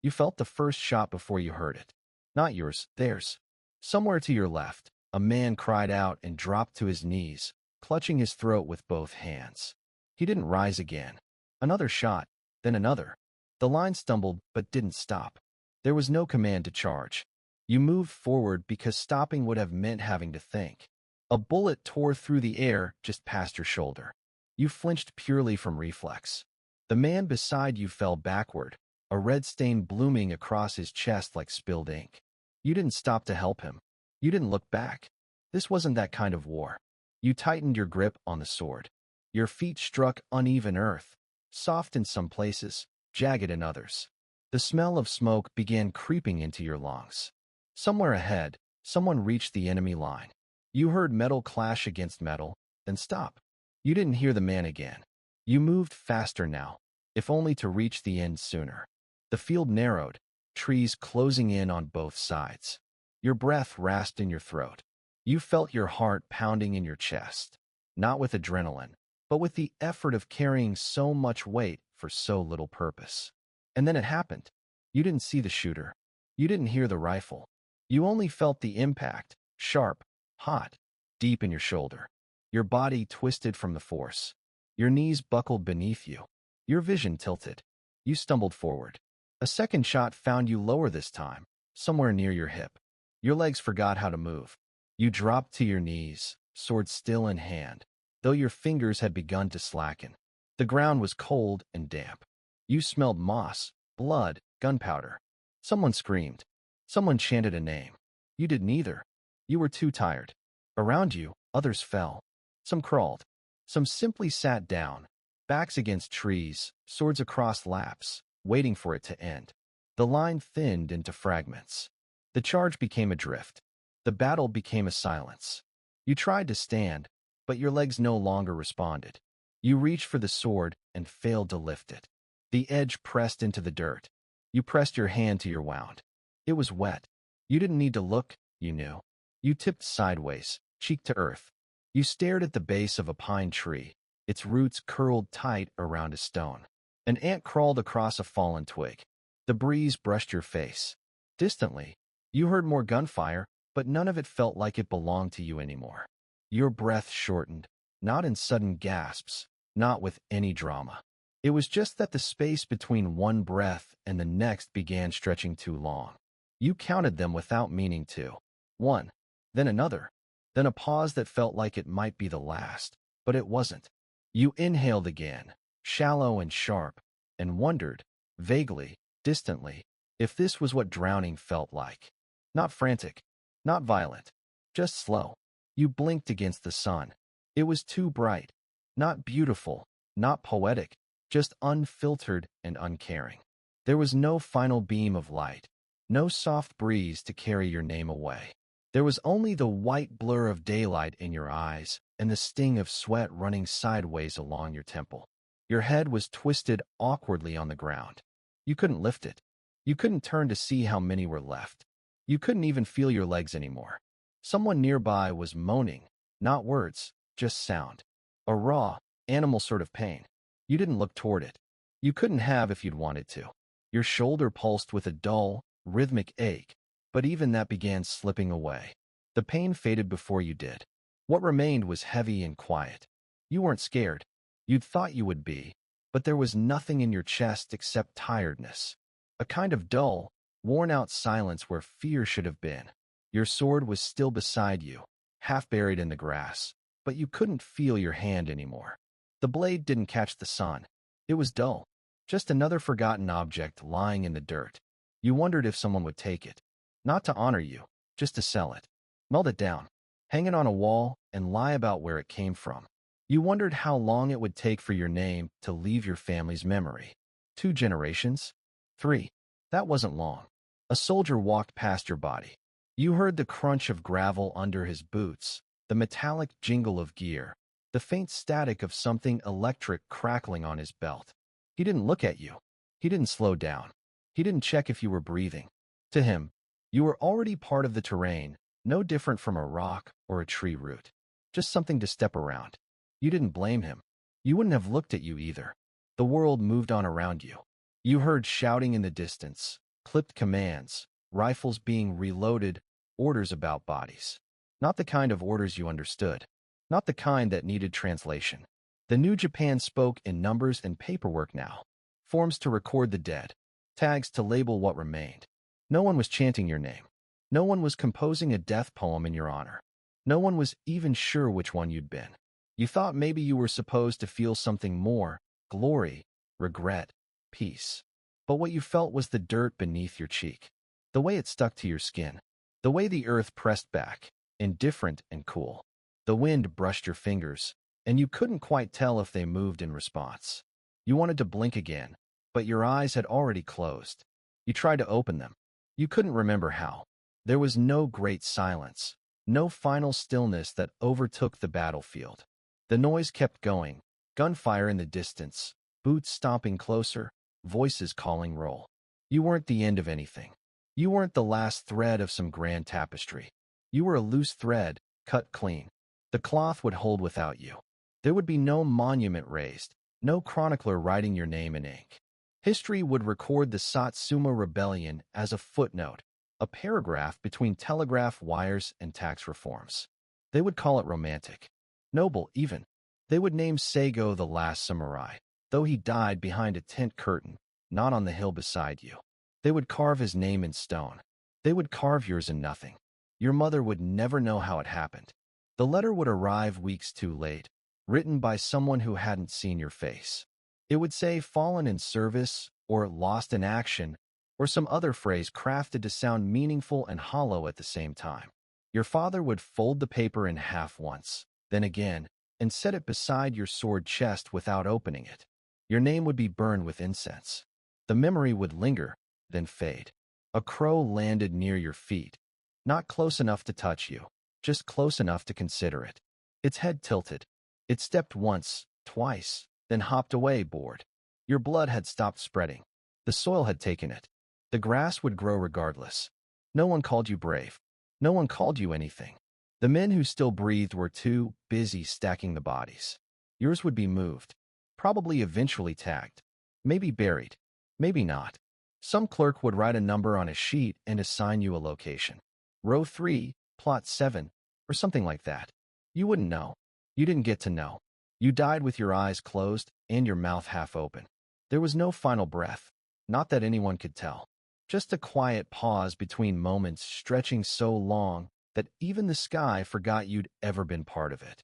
You felt the first shot before you heard it. Not yours, theirs. Somewhere to your left, a man cried out and dropped to his knees, clutching his throat with both hands. He didn't rise again. Another shot, then another. The line stumbled but didn't stop. There was no command to charge. You moved forward because stopping would have meant having to think. A bullet tore through the air just past your shoulder. You flinched purely from reflex. The man beside you fell backward, a red stain blooming across his chest like spilled ink. You didn't stop to help him. You didn't look back. This wasn't that kind of war. You tightened your grip on the sword. Your feet struck uneven earth, soft in some places, jagged in others. The smell of smoke began creeping into your lungs. Somewhere ahead, someone reached the enemy line. You heard metal clash against metal, then stop. You didn't hear the man again. You moved faster now, if only to reach the end sooner. The field narrowed, trees closing in on both sides. Your breath rasped in your throat. You felt your heart pounding in your chest, not with adrenaline, but with the effort of carrying so much weight for so little purpose. And then it happened. You didn't see the shooter. You didn't hear the rifle. You only felt the impact, sharp, hot, deep in your shoulder. Your body twisted from the force. Your knees buckled beneath you. Your vision tilted. You stumbled forward. A second shot found you lower this time, somewhere near your hip. Your legs forgot how to move. You dropped to your knees, sword still in hand, though your fingers had begun to slacken. The ground was cold and damp. You smelled moss, blood, gunpowder. Someone screamed. Someone chanted a name. You did neither. You were too tired. Around you, others fell. Some crawled. Some simply sat down, backs against trees, swords across laps, waiting for it to end. The line thinned into fragments. The charge became a drift. The battle became a silence. You tried to stand, but your legs no longer responded. You reached for the sword and failed to lift it. The edge pressed into the dirt. You pressed your hand to your wound. It was wet. You didn't need to look, you knew. You tipped sideways, cheek to earth. You stared at the base of a pine tree, its roots curled tight around a stone. An ant crawled across a fallen twig. The breeze brushed your face. Distantly, you heard more gunfire, but none of it felt like it belonged to you anymore. Your breath shortened, not in sudden gasps, not with any drama. It was just that the space between one breath and the next began stretching too long. You counted them without meaning to. One, then another, then a pause that felt like it might be the last, but it wasn't. You inhaled again, shallow and sharp, and wondered, vaguely, distantly, if this was what drowning felt like. Not frantic, not violent, just slow. You blinked against the sun. It was too bright. Not beautiful, not poetic, just unfiltered and uncaring. There was no final beam of light, no soft breeze to carry your name away. There was only the white blur of daylight in your eyes and the sting of sweat running sideways along your temple. Your head was twisted awkwardly on the ground. You couldn't lift it. You couldn't turn to see how many were left. You couldn't even feel your legs anymore. Someone nearby was moaning, not words, just sound. A raw, animal sort of pain. You didn't look toward it. You couldn't have if you'd wanted to. Your shoulder pulsed with a dull, rhythmic ache, but even that began slipping away. The pain faded before you did. What remained was heavy and quiet. You weren't scared. You'd thought you would be, but there was nothing in your chest except tiredness. A kind of dull, worn-out silence where fear should have been. Your sword was still beside you, half buried in the grass, but you couldn't feel your hand anymore. The blade didn't catch the sun. It was dull, just another forgotten object lying in the dirt. You wondered if someone would take it, not to honor you, just to sell it. Melt it down, hang it on a wall, and lie about where it came from. You wondered how long it would take for your name to leave your family's memory. 2 generations? 3. That wasn't long. A soldier walked past your body. You heard the crunch of gravel under his boots, the metallic jingle of gear, the faint static of something electric crackling on his belt. He didn't look at you. He didn't slow down. He didn't check if you were breathing. To him, you were already part of the terrain, no different from a rock or a tree root. Just something to step around. You didn't blame him. You wouldn't have looked at you either. The world moved on around you. You heard shouting in the distance, clipped commands, rifles being reloaded, orders about bodies. Not the kind of orders you understood. Not the kind that needed translation. The New Japan spoke in numbers and paperwork now. Forms to record the dead. Tags to label what remained. No one was chanting your name. No one was composing a death poem in your honor. No one was even sure which one you'd been. You thought maybe you were supposed to feel something more, glory, regret, peace. But what you felt was the dirt beneath your cheek. The way it stuck to your skin. The way the earth pressed back, indifferent and cool. The wind brushed your fingers, and you couldn't quite tell if they moved in response. You wanted to blink again, but your eyes had already closed. You tried to open them. You couldn't remember how. There was no great silence, no final stillness that overtook the battlefield. The noise kept going, gunfire in the distance, boots stomping closer, voices calling roll. You weren't the end of anything. You weren't the last thread of some grand tapestry. You were a loose thread, cut clean. The cloth would hold without you. There would be no monument raised, no chronicler writing your name in ink. History would record the Satsuma Rebellion as a footnote, a paragraph between telegraph wires and tax reforms. They would call it romantic. Noble, even. They would name Seigo the last samurai, though he died behind a tent curtain, not on the hill beside you. They would carve his name in stone. They would carve yours in nothing. Your mother would never know how it happened. The letter would arrive weeks too late, written by someone who hadn't seen your face. It would say fallen in service, or lost in action, or some other phrase crafted to sound meaningful and hollow at the same time. Your father would fold the paper in half once, then again, and set it beside your sword chest without opening it. Your name would be burned with incense. The memory would linger, then fade. A crow landed near your feet, not close enough to touch you, just close enough to consider it. Its head tilted. It stepped once, twice, then hopped away, bored. Your blood had stopped spreading. The soil had taken it. The grass would grow regardless. No one called you brave. No one called you anything. The men who still breathed were too busy stacking the bodies. Yours would be moved, probably eventually tagged, maybe buried, maybe not. Some clerk would write a number on a sheet and assign you a location. Row 3, plot 7, or something like that. You wouldn't know. You didn't get to know. You died with your eyes closed and your mouth half open. There was no final breath, not that anyone could tell. Just a quiet pause between moments stretching so long that even the sky forgot you'd ever been part of it.